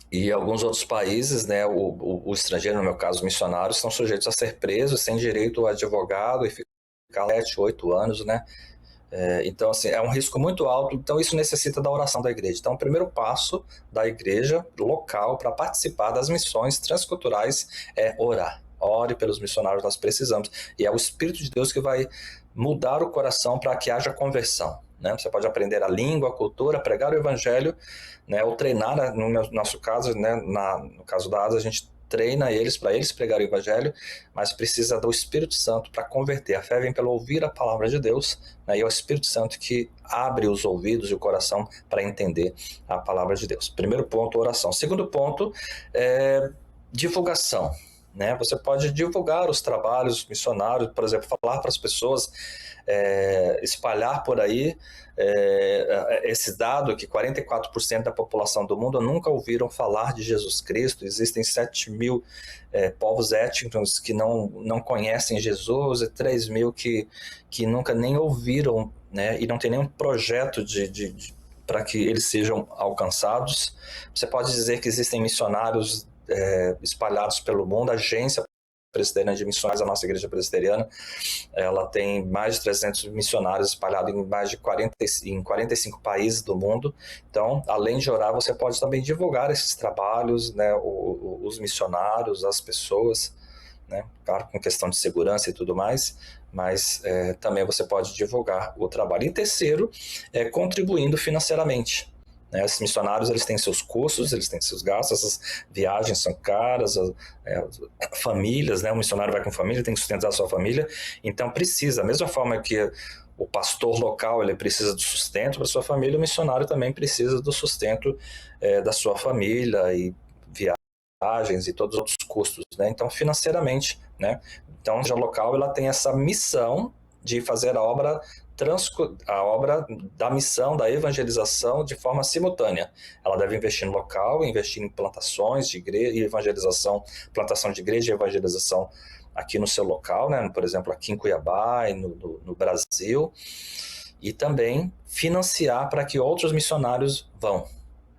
E alguns outros países, né, o estrangeiro, no meu caso, missionários, estão sujeitos a ser presos sem direito a advogado e ficar 7, 8 anos, né? Então, assim, é um risco muito alto, então isso necessita da oração da igreja. Então, o primeiro passo da igreja local para participar das missões transculturais é orar. Ore pelos missionários, nós precisamos. E é o Espírito de Deus que vai mudar o coração para que haja conversão, né? Você pode aprender a língua, a cultura, pregar o evangelho, né, ou treinar, no nosso caso, né, no caso da Ásia, a gente treina eles para eles pregarem o evangelho, mas precisa do Espírito Santo para converter. A fé vem pelo ouvir a palavra de Deus, né, e é o Espírito Santo que abre os ouvidos e o coração para entender a palavra de Deus. Primeiro ponto, oração. Segundo ponto, divulgação. Né? Você pode divulgar os trabalhos missionários, por exemplo, falar para as pessoas, espalhar por aí esse dado que 44% da população do mundo nunca ouviram falar de Jesus Cristo. Existem 7 mil povos étnicos que não conhecem Jesus e 3 mil que nunca nem ouviram, né? E não tem nenhum projeto para que eles sejam alcançados. Você pode dizer que existem missionários espalhados pelo mundo. A Agência Presbiteriana de Missões, a nossa igreja presbiteriana, ela tem mais de 300 missionários espalhados em mais de 45 países do mundo. Então, além de orar, você pode também divulgar esses trabalhos, né, os missionários, as pessoas, né, claro, com questão de segurança e tudo mais, mas também você pode divulgar o trabalho. E terceiro, contribuindo financeiramente. Esses missionários, eles têm seus custos, eles têm seus gastos, essas viagens são caras, famílias, né? O missionário vai com família, tem que sustentar a sua família, então precisa, da mesma forma que o pastor local ele precisa do sustento para sua família, o missionário também precisa do sustento da sua família e viagens e todos os outros custos, né? Então, financeiramente, né? Então, a igreja local ela tem essa missão de fazer a obra da missão, da evangelização de forma simultânea. Ela deve investir no local, investir em plantações de igreja e evangelização, plantação de igreja e evangelização aqui no seu local, né? Por exemplo, aqui em Cuiabá e no Brasil, e também financiar para que outros missionários vão,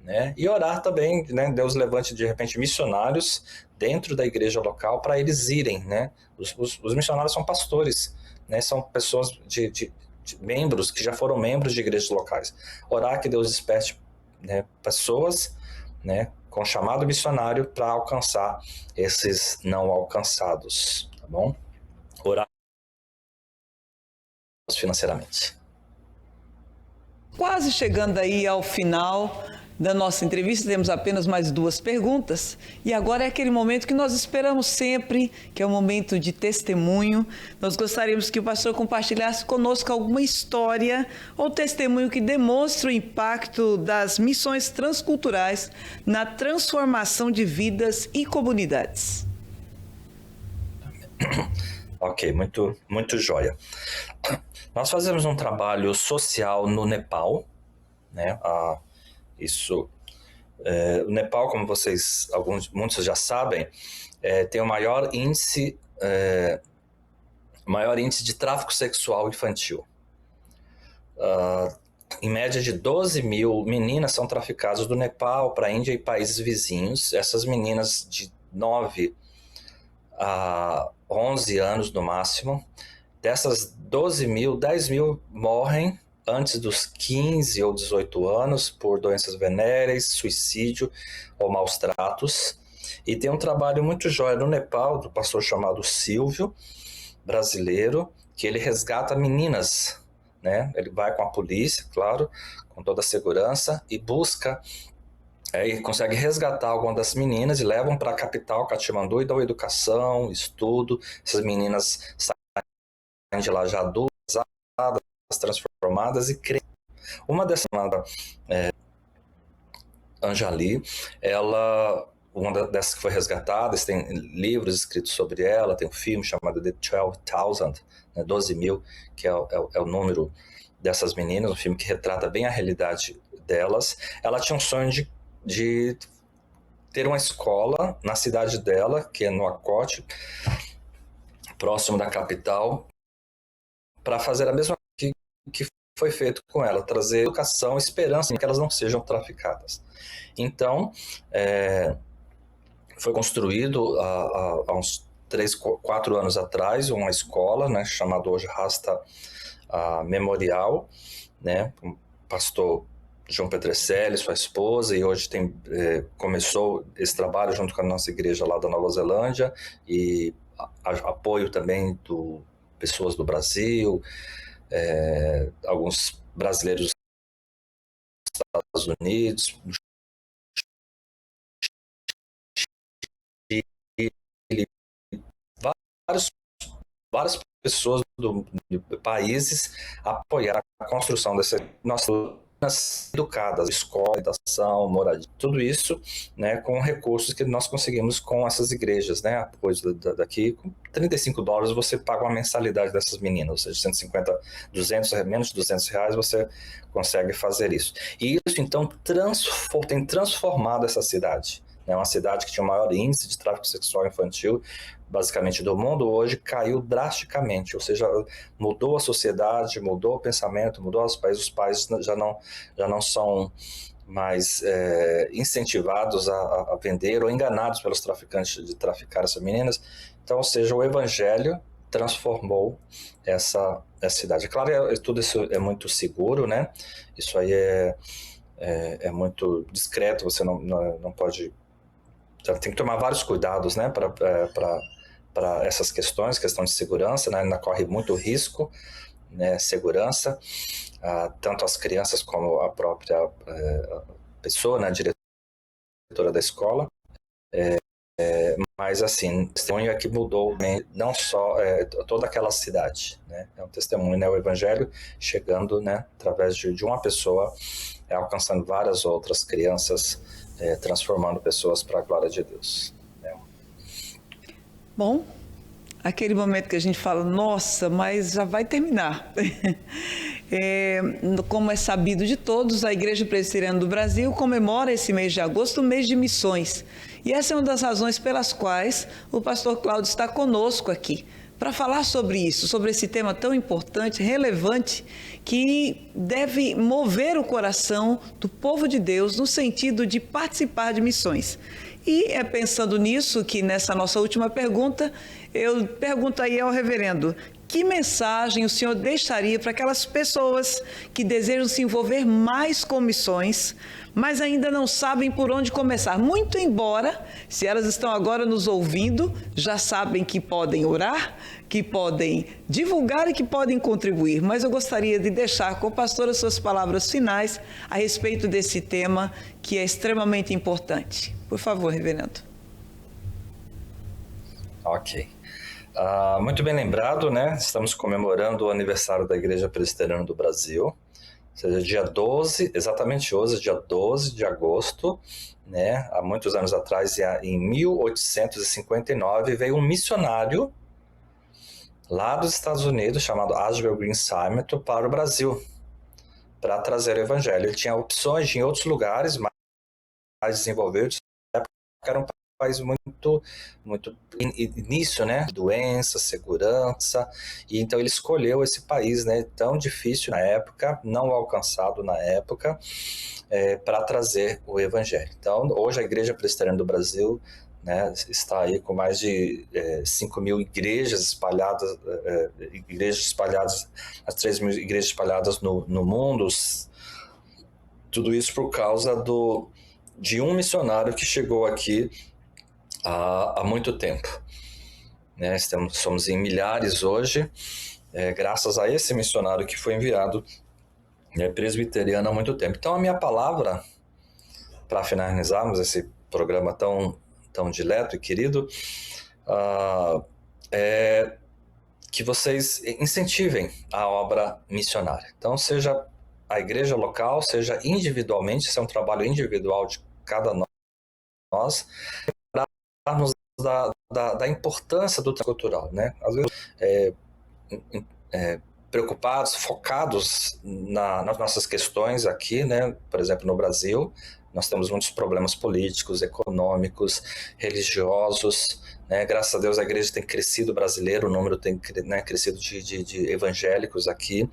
né? E orar também, né? Deus levante de repente missionários dentro da igreja local para eles irem, né? Os missionários são pastores, né? São pessoas de membros que já foram membros de igrejas locais. Orar que Deus desperte, né, pessoas, né, com chamado missionário para alcançar esses não alcançados, tá bom? Orar financeiramente. Quase chegando aí ao final da nossa entrevista, temos apenas mais 2 perguntas. E agora é aquele momento que nós esperamos sempre, que é o momento de testemunho. Nós gostaríamos que o pastor compartilhasse conosco alguma história ou testemunho que demonstre o impacto das missões transculturais na transformação de vidas e comunidades. Ok, muito, muito joia. Nós fazemos um trabalho social no Nepal, né? O Nepal, como muitos já sabem, tem o maior índice de tráfico sexual infantil. Em média de 12 mil meninas são traficadas do Nepal para a Índia e países vizinhos. Essas meninas de 9 a 11 anos no máximo. Dessas 12 mil, 10 mil morrem antes dos 15 ou 18 anos por doenças venéreas, suicídio ou maus tratos. E tem um trabalho muito jóia no Nepal, do pastor chamado Silvio, brasileiro, que ele resgata meninas, né? Ele vai com a polícia, claro, com toda a segurança, e busca E consegue resgatar algumas das meninas e levam para a capital, Katmandu, e dão educação, estudo. Essas meninas saem de lá já adultas, transformadas e crescem. Uma dessas, Anjali, uma dessas que foi resgatada, tem livros escritos sobre ela, tem um filme chamado The 12,000, né, 12.000, que é o número dessas meninas, um filme que retrata bem a realidade delas. Ela tinha um sonho de ter uma escola na cidade dela, que é no Akote, próximo da capital, para fazer a mesma coisa que foi feito com ela, trazer educação, esperança em que elas não sejam traficadas. Então, foi construído há uns 3, 4 anos atrás uma escola, né, chamada hoje Rasta Memorial, né, com o pastor João Petrecelli, sua esposa, e hoje começou esse trabalho junto com a nossa igreja lá da Nova Zelândia, e apoio também de pessoas do Brasil, alguns brasileiros dos Estados Unidos, várias pessoas de países apoiaram a construção dessa nossas educadas, escola, educação, moradia, tudo isso, né, com recursos que nós conseguimos com essas igrejas, né, apoio daqui, com $35 você paga uma mensalidade dessas meninas, ou seja, 150, 200, menos de R$200 você consegue fazer isso. E isso, então, tem transformado essa cidade, né, uma cidade que tinha o maior índice de tráfico sexual infantil, basicamente do mundo, hoje caiu drasticamente, ou seja, mudou a sociedade, mudou o pensamento, mudou os pais já não são mais incentivados a vender ou enganados pelos traficantes de traficar essas meninas. Então, ou seja, o evangelho transformou essa cidade. Claro, tudo isso é muito seguro, né? Isso aí é muito discreto, você não pode... Tem que tomar vários cuidados, né, para essas questões, questão de segurança, né, ainda corre muito risco, né, segurança, tanto as crianças como a própria pessoa, né, a diretora da escola, mas assim, o testemunho é que mudou não só toda aquela cidade, né, é um testemunho, né, o evangelho chegando, né, através de uma pessoa, alcançando várias outras crianças, transformando pessoas para a glória de Deus. Bom, aquele momento que a gente fala, nossa, mas já vai terminar. Como é sabido de todos, a Igreja Presbiteriana do Brasil comemora esse mês de agosto o mês de missões. E essa é uma das razões pelas quais o pastor Cláudio está conosco aqui, para falar sobre isso, sobre esse tema tão importante, relevante, que deve mover o coração do povo de Deus no sentido de participar de missões. E é pensando nisso que nessa nossa última pergunta, eu pergunto aí ao reverendo, que mensagem o senhor deixaria para aquelas pessoas que desejam se envolver mais com missões, mas ainda não sabem por onde começar? Muito embora, se elas estão agora nos ouvindo, já sabem que podem orar, que podem divulgar e que podem contribuir. Mas eu gostaria de deixar com o pastor as suas palavras finais a respeito desse tema que é extremamente importante. Por favor, reverendo. Ok. Muito bem lembrado, né? Estamos comemorando o aniversário da Igreja Presbiteriana do Brasil, ou seja, dia 12, exatamente hoje, dia 12 de agosto, né? Há muitos anos atrás, em 1859, veio um missionário lá dos Estados Unidos, chamado Ashbel Green Simon, para o Brasil, para trazer o evangelho. Ele tinha opções de ir em outros lugares mais desenvolvidos, era um país muito início, né, doença, segurança, e então ele escolheu esse país, né, tão difícil na época, não alcançado na época, para trazer o evangelho. Então, hoje a Igreja Presbiteriana do Brasil, né, está aí com mais de 5.000 igrejas espalhadas, as 3.000 igrejas espalhadas no mundo, tudo isso por causa de um missionário que chegou aqui há muito tempo, né? Somos em milhares hoje, graças a esse missionário que foi enviado presbiteriano há muito tempo. Então a minha palavra para finalizarmos esse programa tão dileto e querido, é que vocês incentivem a obra missionária. Então, seja a igreja local, seja individualmente, isso é um trabalho individual de cada nós, lembrarmos da importância do cultural, né? Às vezes, preocupados, focados nas nossas questões aqui, né? Por exemplo, no Brasil, nós temos muitos problemas políticos, econômicos, religiosos, né? Graças a Deus a igreja tem crescido brasileiro, o número tem, né, crescido de evangélicos aqui,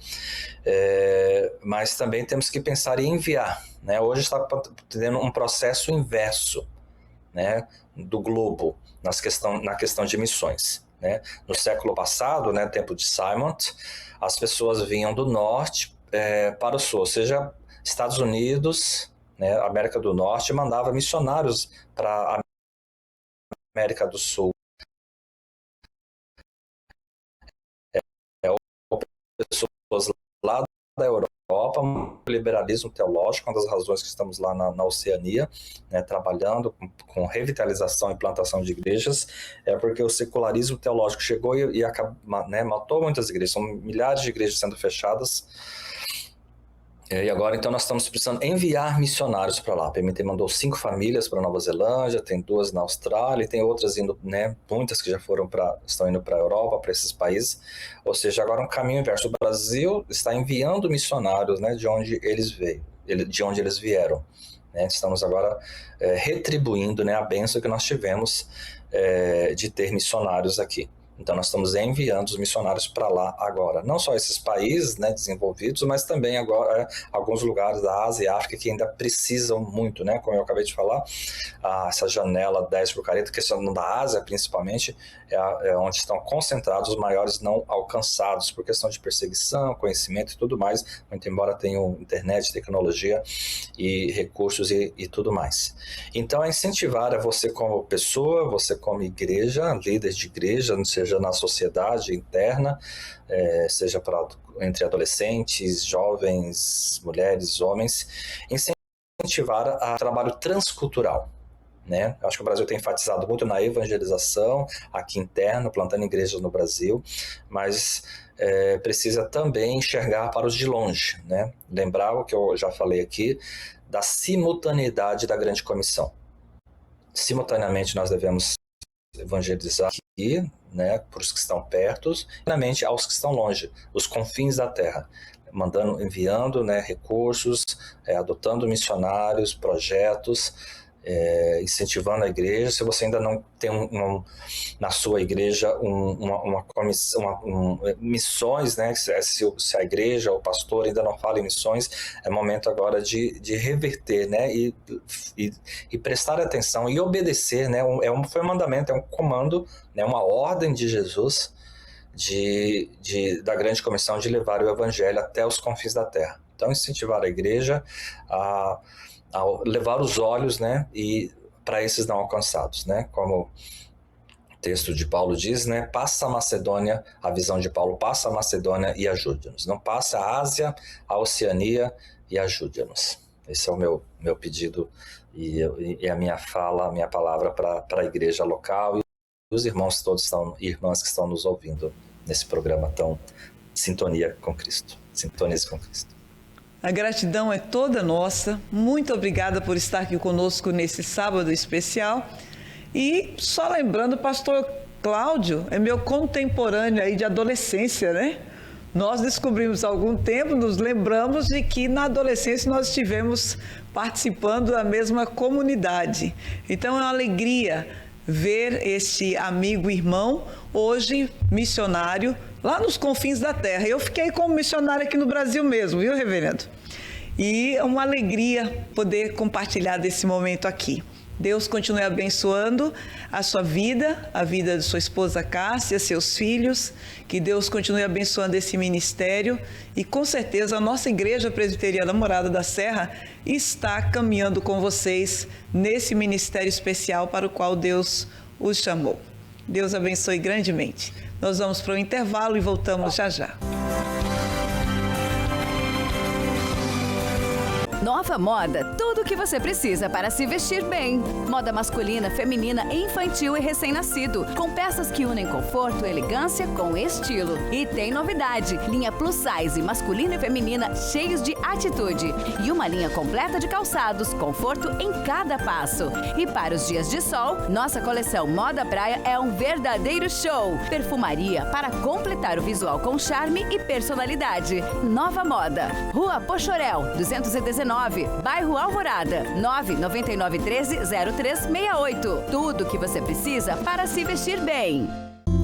mas também temos que pensar em enviar, né? Hoje está tendo um processo inverso, né, do globo na questão de missões, né? No século passado, né, tempo de Simon, as pessoas vinham do norte para o sul, ou seja, Estados Unidos, né, América do Norte, mandava missionários para a América do Sul. Pessoas lá da Europa, o liberalismo teológico, uma das razões que estamos lá na Oceania, né, trabalhando com revitalização e plantação de igrejas, é porque o secularismo teológico chegou e né, matou muitas igrejas, são milhares de igrejas sendo fechadas. E agora, então, nós estamos precisando enviar missionários para lá. A PMT mandou 5 famílias para Nova Zelândia, tem 2 na Austrália, e tem outras indo, né, muitas que já estão indo para a Europa, para esses países. Ou seja, agora um caminho inverso. O Brasil está enviando missionários, né, de onde eles vieram. Né? Estamos agora retribuindo, né, a bênção que nós tivemos de ter missionários aqui. Então, nós estamos enviando os missionários para lá agora. Não só esses países, né, desenvolvidos, mas também agora alguns lugares da Ásia e África que ainda precisam muito, né? Como eu acabei de falar, essa janela 10x40, questão da Ásia principalmente, é onde estão concentrados os maiores não alcançados por questão de perseguição, conhecimento e tudo mais, muito embora tenham internet, tecnologia e recursos e tudo mais. Então, é incentivar você como pessoa, você como igreja, líder de igreja, seja na sociedade interna, seja entre adolescentes, jovens, mulheres, homens, incentivar a trabalho transcultural. Né? Acho que o Brasil tem enfatizado muito na evangelização aqui interna, plantando igrejas no Brasil, mas precisa também enxergar para os de longe, né? Lembrar o que eu já falei aqui, da simultaneidade da grande comissão. Simultaneamente nós devemos evangelizar aqui, né, para os que estão perto, e finalmente aos que estão longe, os confins da terra, enviando, né, recursos, adotando missionários, projetos, incentivando a igreja. Se você ainda não tem na sua igreja uma comissão, missões, né? Se a igreja ou o pastor ainda não fala em missões, é momento agora de reverter, né? E prestar atenção e obedecer, né? Foi um mandamento, é um comando, né? Uma ordem de Jesus da grande comissão de levar o evangelho até os confins da terra. Então, incentivar a igreja a levar os olhos, né, e para esses não alcançados, né, como o texto de Paulo diz, né, passa a Macedônia, a visão de Paulo, passa a Macedônia e ajude-nos, não passa a Ásia, a Oceania e ajude-nos. Esse é o meu pedido e a minha fala, a minha palavra para a igreja local e os irmãos irmãs que estão nos ouvindo nesse programa tão Sintonize com Cristo. A gratidão é toda nossa. Muito obrigada por estar aqui conosco nesse sábado especial. E só lembrando, pastor Cláudio é meu contemporâneo aí de adolescência, né? Nós descobrimos há algum tempo, nos lembramos de que na adolescência nós estivemos participando da mesma comunidade. Então é uma alegria ver este amigo irmão, hoje missionário, lá nos confins da terra. Eu fiquei como missionário aqui no Brasil mesmo, viu, reverendo? E é uma alegria poder compartilhar desse momento aqui. Deus continue abençoando a sua vida, a vida de sua esposa Cássia, seus filhos, que Deus continue abençoando esse ministério e com certeza a nossa Igreja Presbiteriana Morada da Serra está caminhando com vocês nesse ministério especial para o qual Deus os chamou. Deus abençoe grandemente. Nós vamos para o intervalo e voltamos já já. Nova Moda, tudo o que você precisa para se vestir bem. Moda masculina, feminina, infantil e recém-nascido, com peças que unem conforto e elegância com estilo. E tem novidade, linha plus size, masculina e feminina, cheios de atitude. E uma linha completa de calçados, conforto em cada passo. E para os dias de sol, nossa coleção Moda Praia é um verdadeiro show. Perfumaria para completar o visual com charme e personalidade. Nova Moda, Rua Pochorel, 219, bairro Alvorada, 99913-0368. Tudo o que você precisa para se vestir bem.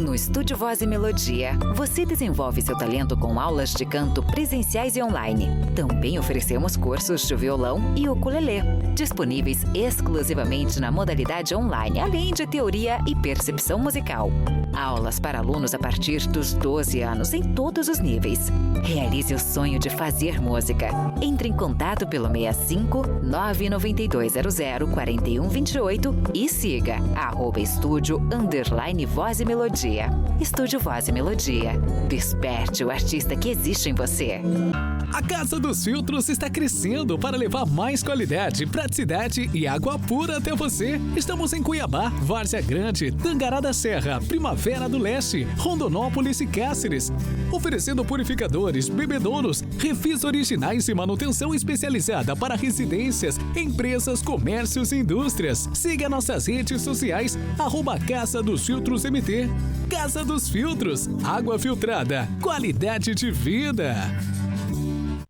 No Estúdio Voz e Melodia, você desenvolve seu talento com aulas de canto presenciais e online. Também oferecemos cursos de violão e ukulele, disponíveis exclusivamente na modalidade online, além de teoria e percepção musical. Aulas para alunos a partir dos 12 anos em todos os níveis. Realize o sonho de fazer música. Entre em contato pelo 65 99200 4128 e siga @estúdio_voz e melodia. Estúdio Voz e Melodia. Desperte o artista que existe em você. A Casa dos Filtros está crescendo para levar mais qualidade, praticidade e água pura até você. Estamos em Cuiabá, Várzea Grande, Tangará da Serra, Primavera do Leste, Rondonópolis e Cáceres. Oferecendo purificadores, bebedouros, refis originais e manutenção especializada para residências, empresas, comércios e indústrias. Siga nossas redes sociais, @Casa dos Filtros MT. Casa dos Filtros, água filtrada, qualidade de vida.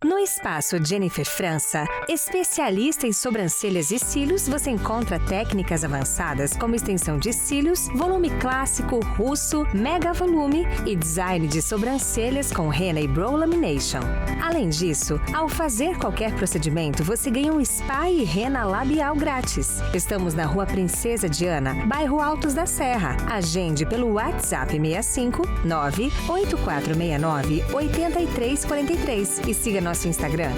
No Espaço Jennifer França, especialista em sobrancelhas e cílios, você encontra técnicas avançadas como extensão de cílios, volume clássico, russo, mega volume e design de sobrancelhas com henna e brow lamination. Além disso, ao fazer qualquer procedimento, você ganha um spa e henna labial grátis. Estamos na Rua Princesa Diana, bairro Altos da Serra. Agende pelo WhatsApp 65 98469 8343 e siga nosso Instagram,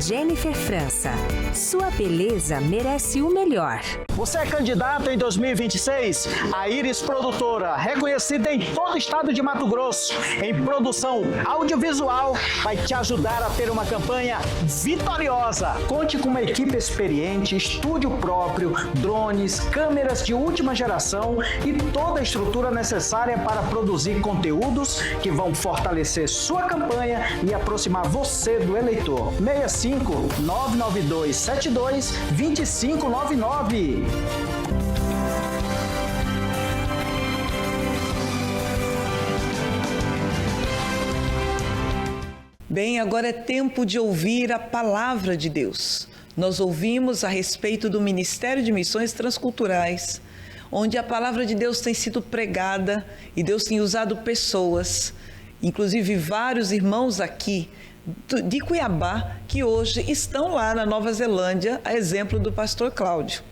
@Jennifer França. Sua beleza merece o melhor. Você é candidato em 2026? A Iris Produtora, reconhecida em todo o estado de Mato Grosso, em produção audiovisual, vai te ajudar a ter uma campanha vitoriosa. Conte com uma equipe experiente, estúdio próprio, drones, câmeras de última geração e toda a estrutura necessária para produzir conteúdos que vão fortalecer sua campanha e aproximar você do eleitor. 65 992 72 2599. Bem, agora é tempo de ouvir a palavra de Deus. Nós ouvimos a respeito do Ministério de Missões Transculturais, onde a palavra de Deus tem sido pregada e Deus tem usado pessoas, inclusive vários irmãos aqui de Cuiabá, que hoje estão lá na Nova Zelândia, a exemplo do pastor Cláudio.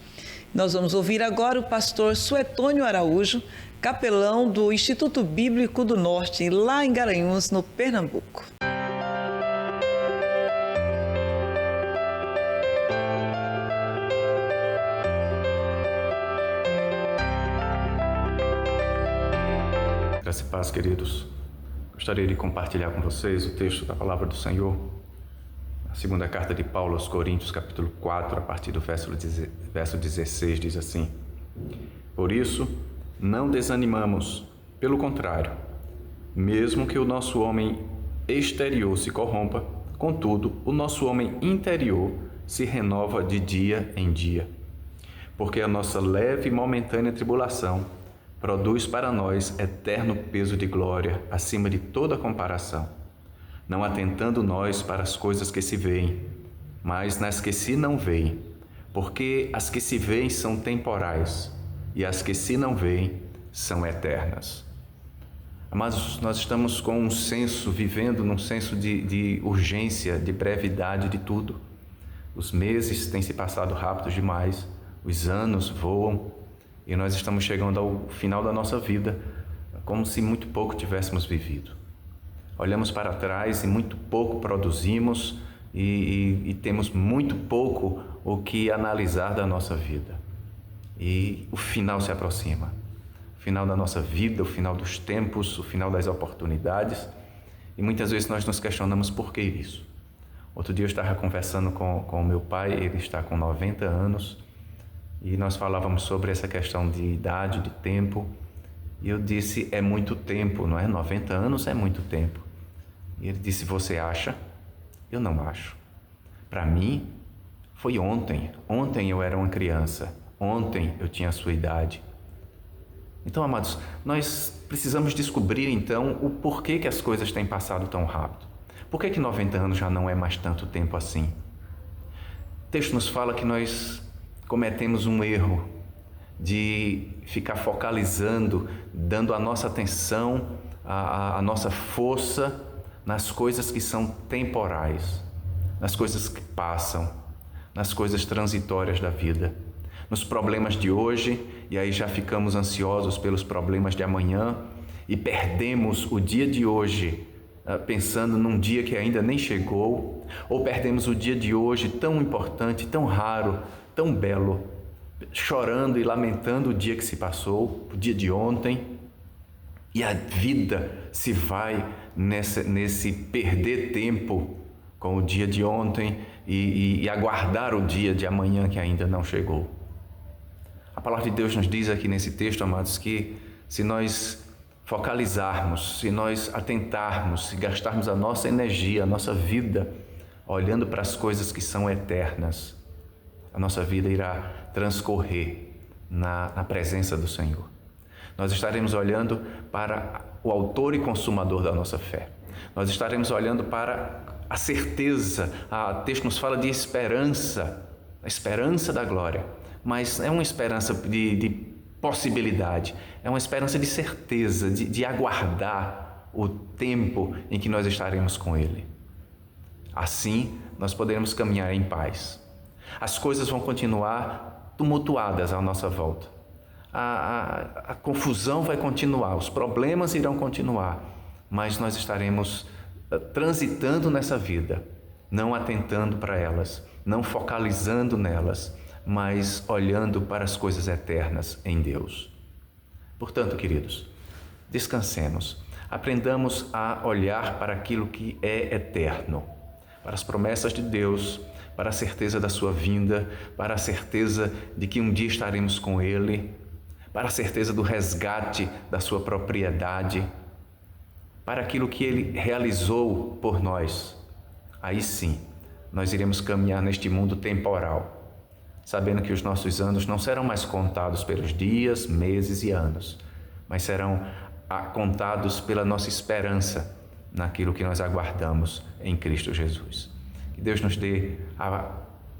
Nós vamos ouvir agora o pastor Suetônio Araújo, capelão do Instituto Bíblico do Norte, lá em Garanhuns, no Pernambuco. Graça e paz, queridos. Gostaria de compartilhar com vocês o texto da palavra do Senhor, a segunda carta de Paulo aos Coríntios, capítulo 4, a partir do verso 16, diz assim: Por isso, não desanimamos, pelo contrário, mesmo que o nosso homem exterior se corrompa, contudo, o nosso homem interior se renova de dia em dia, porque a nossa leve e momentânea tribulação produz para nós eterno peso de glória acima de toda comparação, não atentando nós para as coisas que se veem, mas nas que se não veem, porque as que se veem são temporais e as que se não veem são eternas. Mas nós estamos com um senso, vivendo num senso de urgência, de brevidade de tudo. Os meses têm se passado rápido demais, os anos voam, e nós estamos chegando ao final da nossa vida, como se muito pouco tivéssemos vivido. Olhamos para trás e muito pouco produzimos e temos muito pouco o que analisar da nossa vida. E o final se aproxima. O final da nossa vida, o final dos tempos, o final das oportunidades. E muitas vezes nós nos questionamos por que isso? Outro dia eu estava conversando com o meu pai, ele está com 90 anos, e nós falávamos sobre essa questão de idade, de tempo, e eu disse, é muito tempo, não é? 90 anos é muito tempo. E ele disse, você acha? Eu não acho. Para mim, foi ontem. Ontem eu era uma criança. Ontem eu tinha a sua idade. Então, amados, nós precisamos descobrir, então, o porquê que as coisas têm passado tão rápido. Por que 90 anos já não é mais tanto tempo assim? O texto nos fala que nós cometemos um erro de ficar focalizando, dando a nossa atenção, a nossa força nas coisas que são temporais, nas coisas que passam, nas coisas transitórias da vida, nos problemas de hoje, e aí já ficamos ansiosos pelos problemas de amanhã e perdemos o dia de hoje pensando num dia que ainda nem chegou, ou perdemos o dia de hoje tão importante, tão raro, tão belo, chorando e lamentando o dia que se passou, o dia de ontem, e a vida se vai nesse perder tempo com o dia de ontem e aguardar o dia de amanhã que ainda não chegou. A palavra de Deus nos diz aqui nesse texto, amados, que se nós focalizarmos, se nós atentarmos, se gastarmos a nossa energia, a nossa vida, olhando para as coisas que são eternas, a nossa vida irá transcorrer na presença do Senhor. Nós estaremos olhando para o autor e consumador da nossa fé. Nós estaremos olhando para a certeza. O texto nos fala de esperança, a esperança da glória. Mas é uma esperança de possibilidade, é uma esperança de certeza, de aguardar o tempo em que nós estaremos com Ele. Assim, nós poderemos caminhar em paz. As coisas vão continuar tumultuadas à nossa volta. A confusão vai continuar, os problemas irão continuar, mas nós estaremos transitando nessa vida, não atentando para elas, não focalizando nelas, mas olhando para as coisas eternas em Deus. Portanto, queridos, descansemos, aprendamos a olhar para aquilo que é eterno, para as promessas de Deus, para a certeza da sua vinda, para a certeza de que um dia estaremos com Ele, para a certeza do resgate da sua propriedade, para aquilo que Ele realizou por nós. Aí sim, nós iremos caminhar neste mundo temporal, sabendo que os nossos anos não serão mais contados pelos dias, meses e anos, mas serão contados pela nossa esperança naquilo que nós aguardamos em Cristo Jesus. Que Deus nos dê a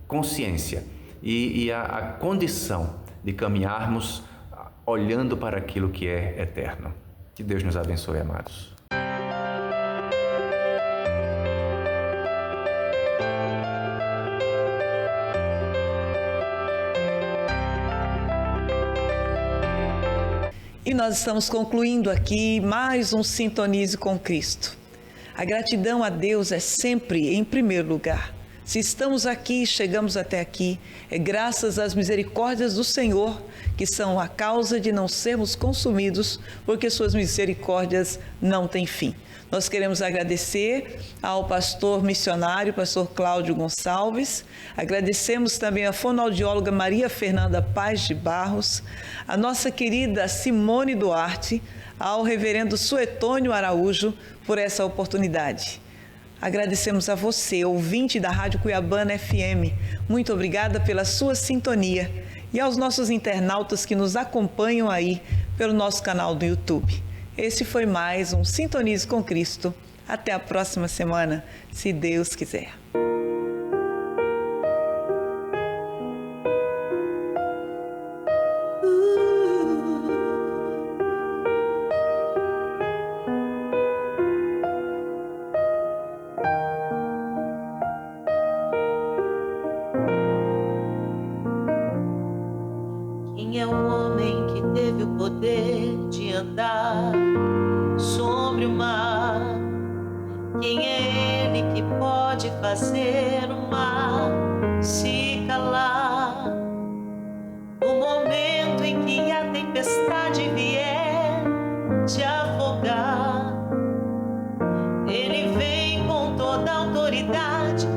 consciência e a condição de caminharmos olhando para aquilo que é eterno. Que Deus nos abençoe, amados. E nós estamos concluindo aqui mais um Sintonize com Cristo. A gratidão a Deus é sempre em primeiro lugar. Se estamos aqui, chegamos até aqui, é graças às misericórdias do Senhor, que são a causa de não sermos consumidos, porque suas misericórdias não têm fim. Nós queremos agradecer ao pastor missionário, pastor Cláudio Gonçalves. Agradecemos também a fonoaudióloga Maria Fernanda Paz de Barros, a nossa querida Simone Duarte, ao reverendo Suetônio Araújo, por essa oportunidade. Agradecemos a você, ouvinte da Rádio Cuiabana FM. Muito obrigada pela sua sintonia. E aos nossos internautas que nos acompanham aí pelo nosso canal do YouTube. Esse foi mais um Sintonize com Cristo. Até a próxima semana, se Deus quiser. Quem é o homem que teve o poder de andar sobre o mar? Quem é ele que pode fazer o mar se calar? No momento em que a tempestade vier te afogar, ele vem com toda a autoridade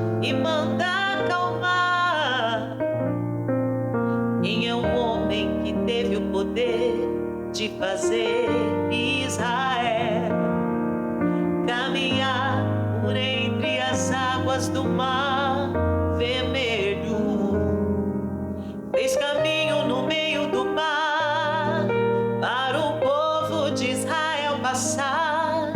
passar.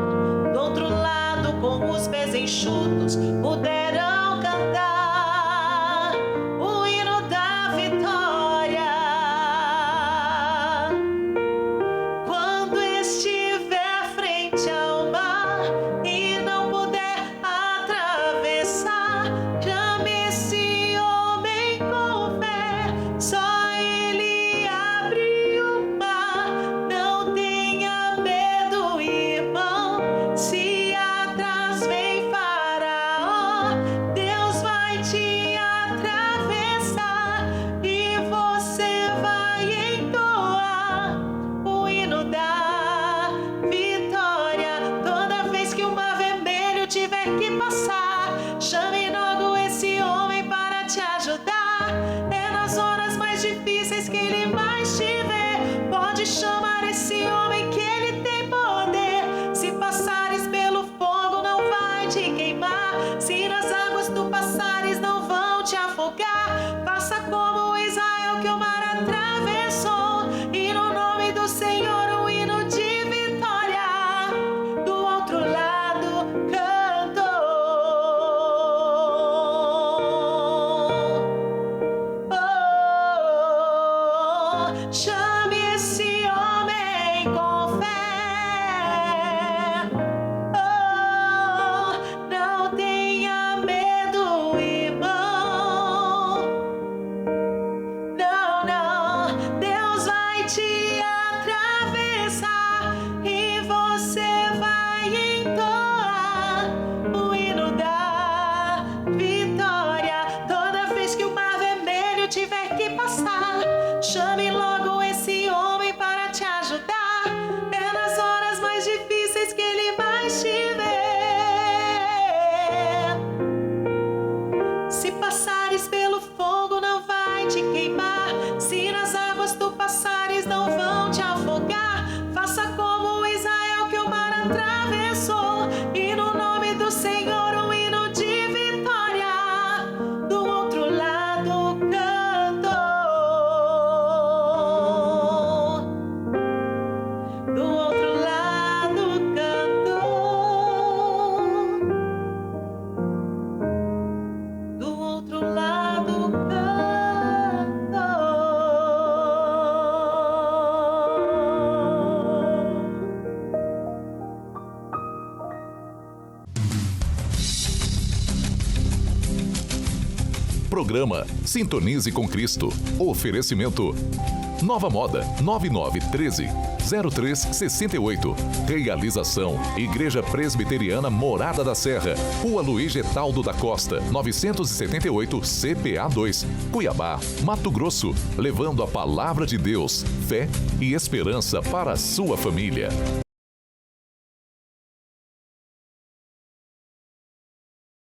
Do outro lado, com os pés enxutos, puderam cantar o hino da vitória. Quando estiver frente ao mar e não puder atravessar, chame esse homem com fé, só ele abre o mar. Não tenha medo, irmão, se atrás vem Faraó, Deus vai te atravessar e você vai entoar o hino da vitória. Toda vez que o mar vermelho tiver que passar, chame logo esse homem para te ajudar. É nas horas mais difíceis que ele mais te vê. Pode chamar esse homem que ele tem poder. Se passares pelo fogo, não vai te queimar. Se nas águas tu passares, não vão te afogar. Faça como Israel que o mar atravessou, e no nome do Senhor um hino de vitória. Do outro lado cantou. Chame esse homem com fé. Não tenha medo, irmão. Não, Deus vai te atravessar e você vai entoar o hino da vitória. Toda vez que o mar vermelho tiver que passar, chame logo esse homem para te ajudar. É nas horas mais difíceis que ele mais te vê. Se passares pelo fogo, não vai te queimar. Se nas águas tu passares, não vão te afogar. Faça como Israel que o mar atravessou, e no nome do Senhor um hino de vitória. Do outro lado cantou. Do outro lado cantou. Do outro lado cantou. Programa Sintonize com Cristo. Oferecimento Nova Moda 9913-0368. Realização Igreja Presbiteriana Morada da Serra, Rua Luiz Getaldo da Costa, 978 CPA 2, Cuiabá, Mato Grosso. Levando a palavra de Deus, fé e esperança para a sua família.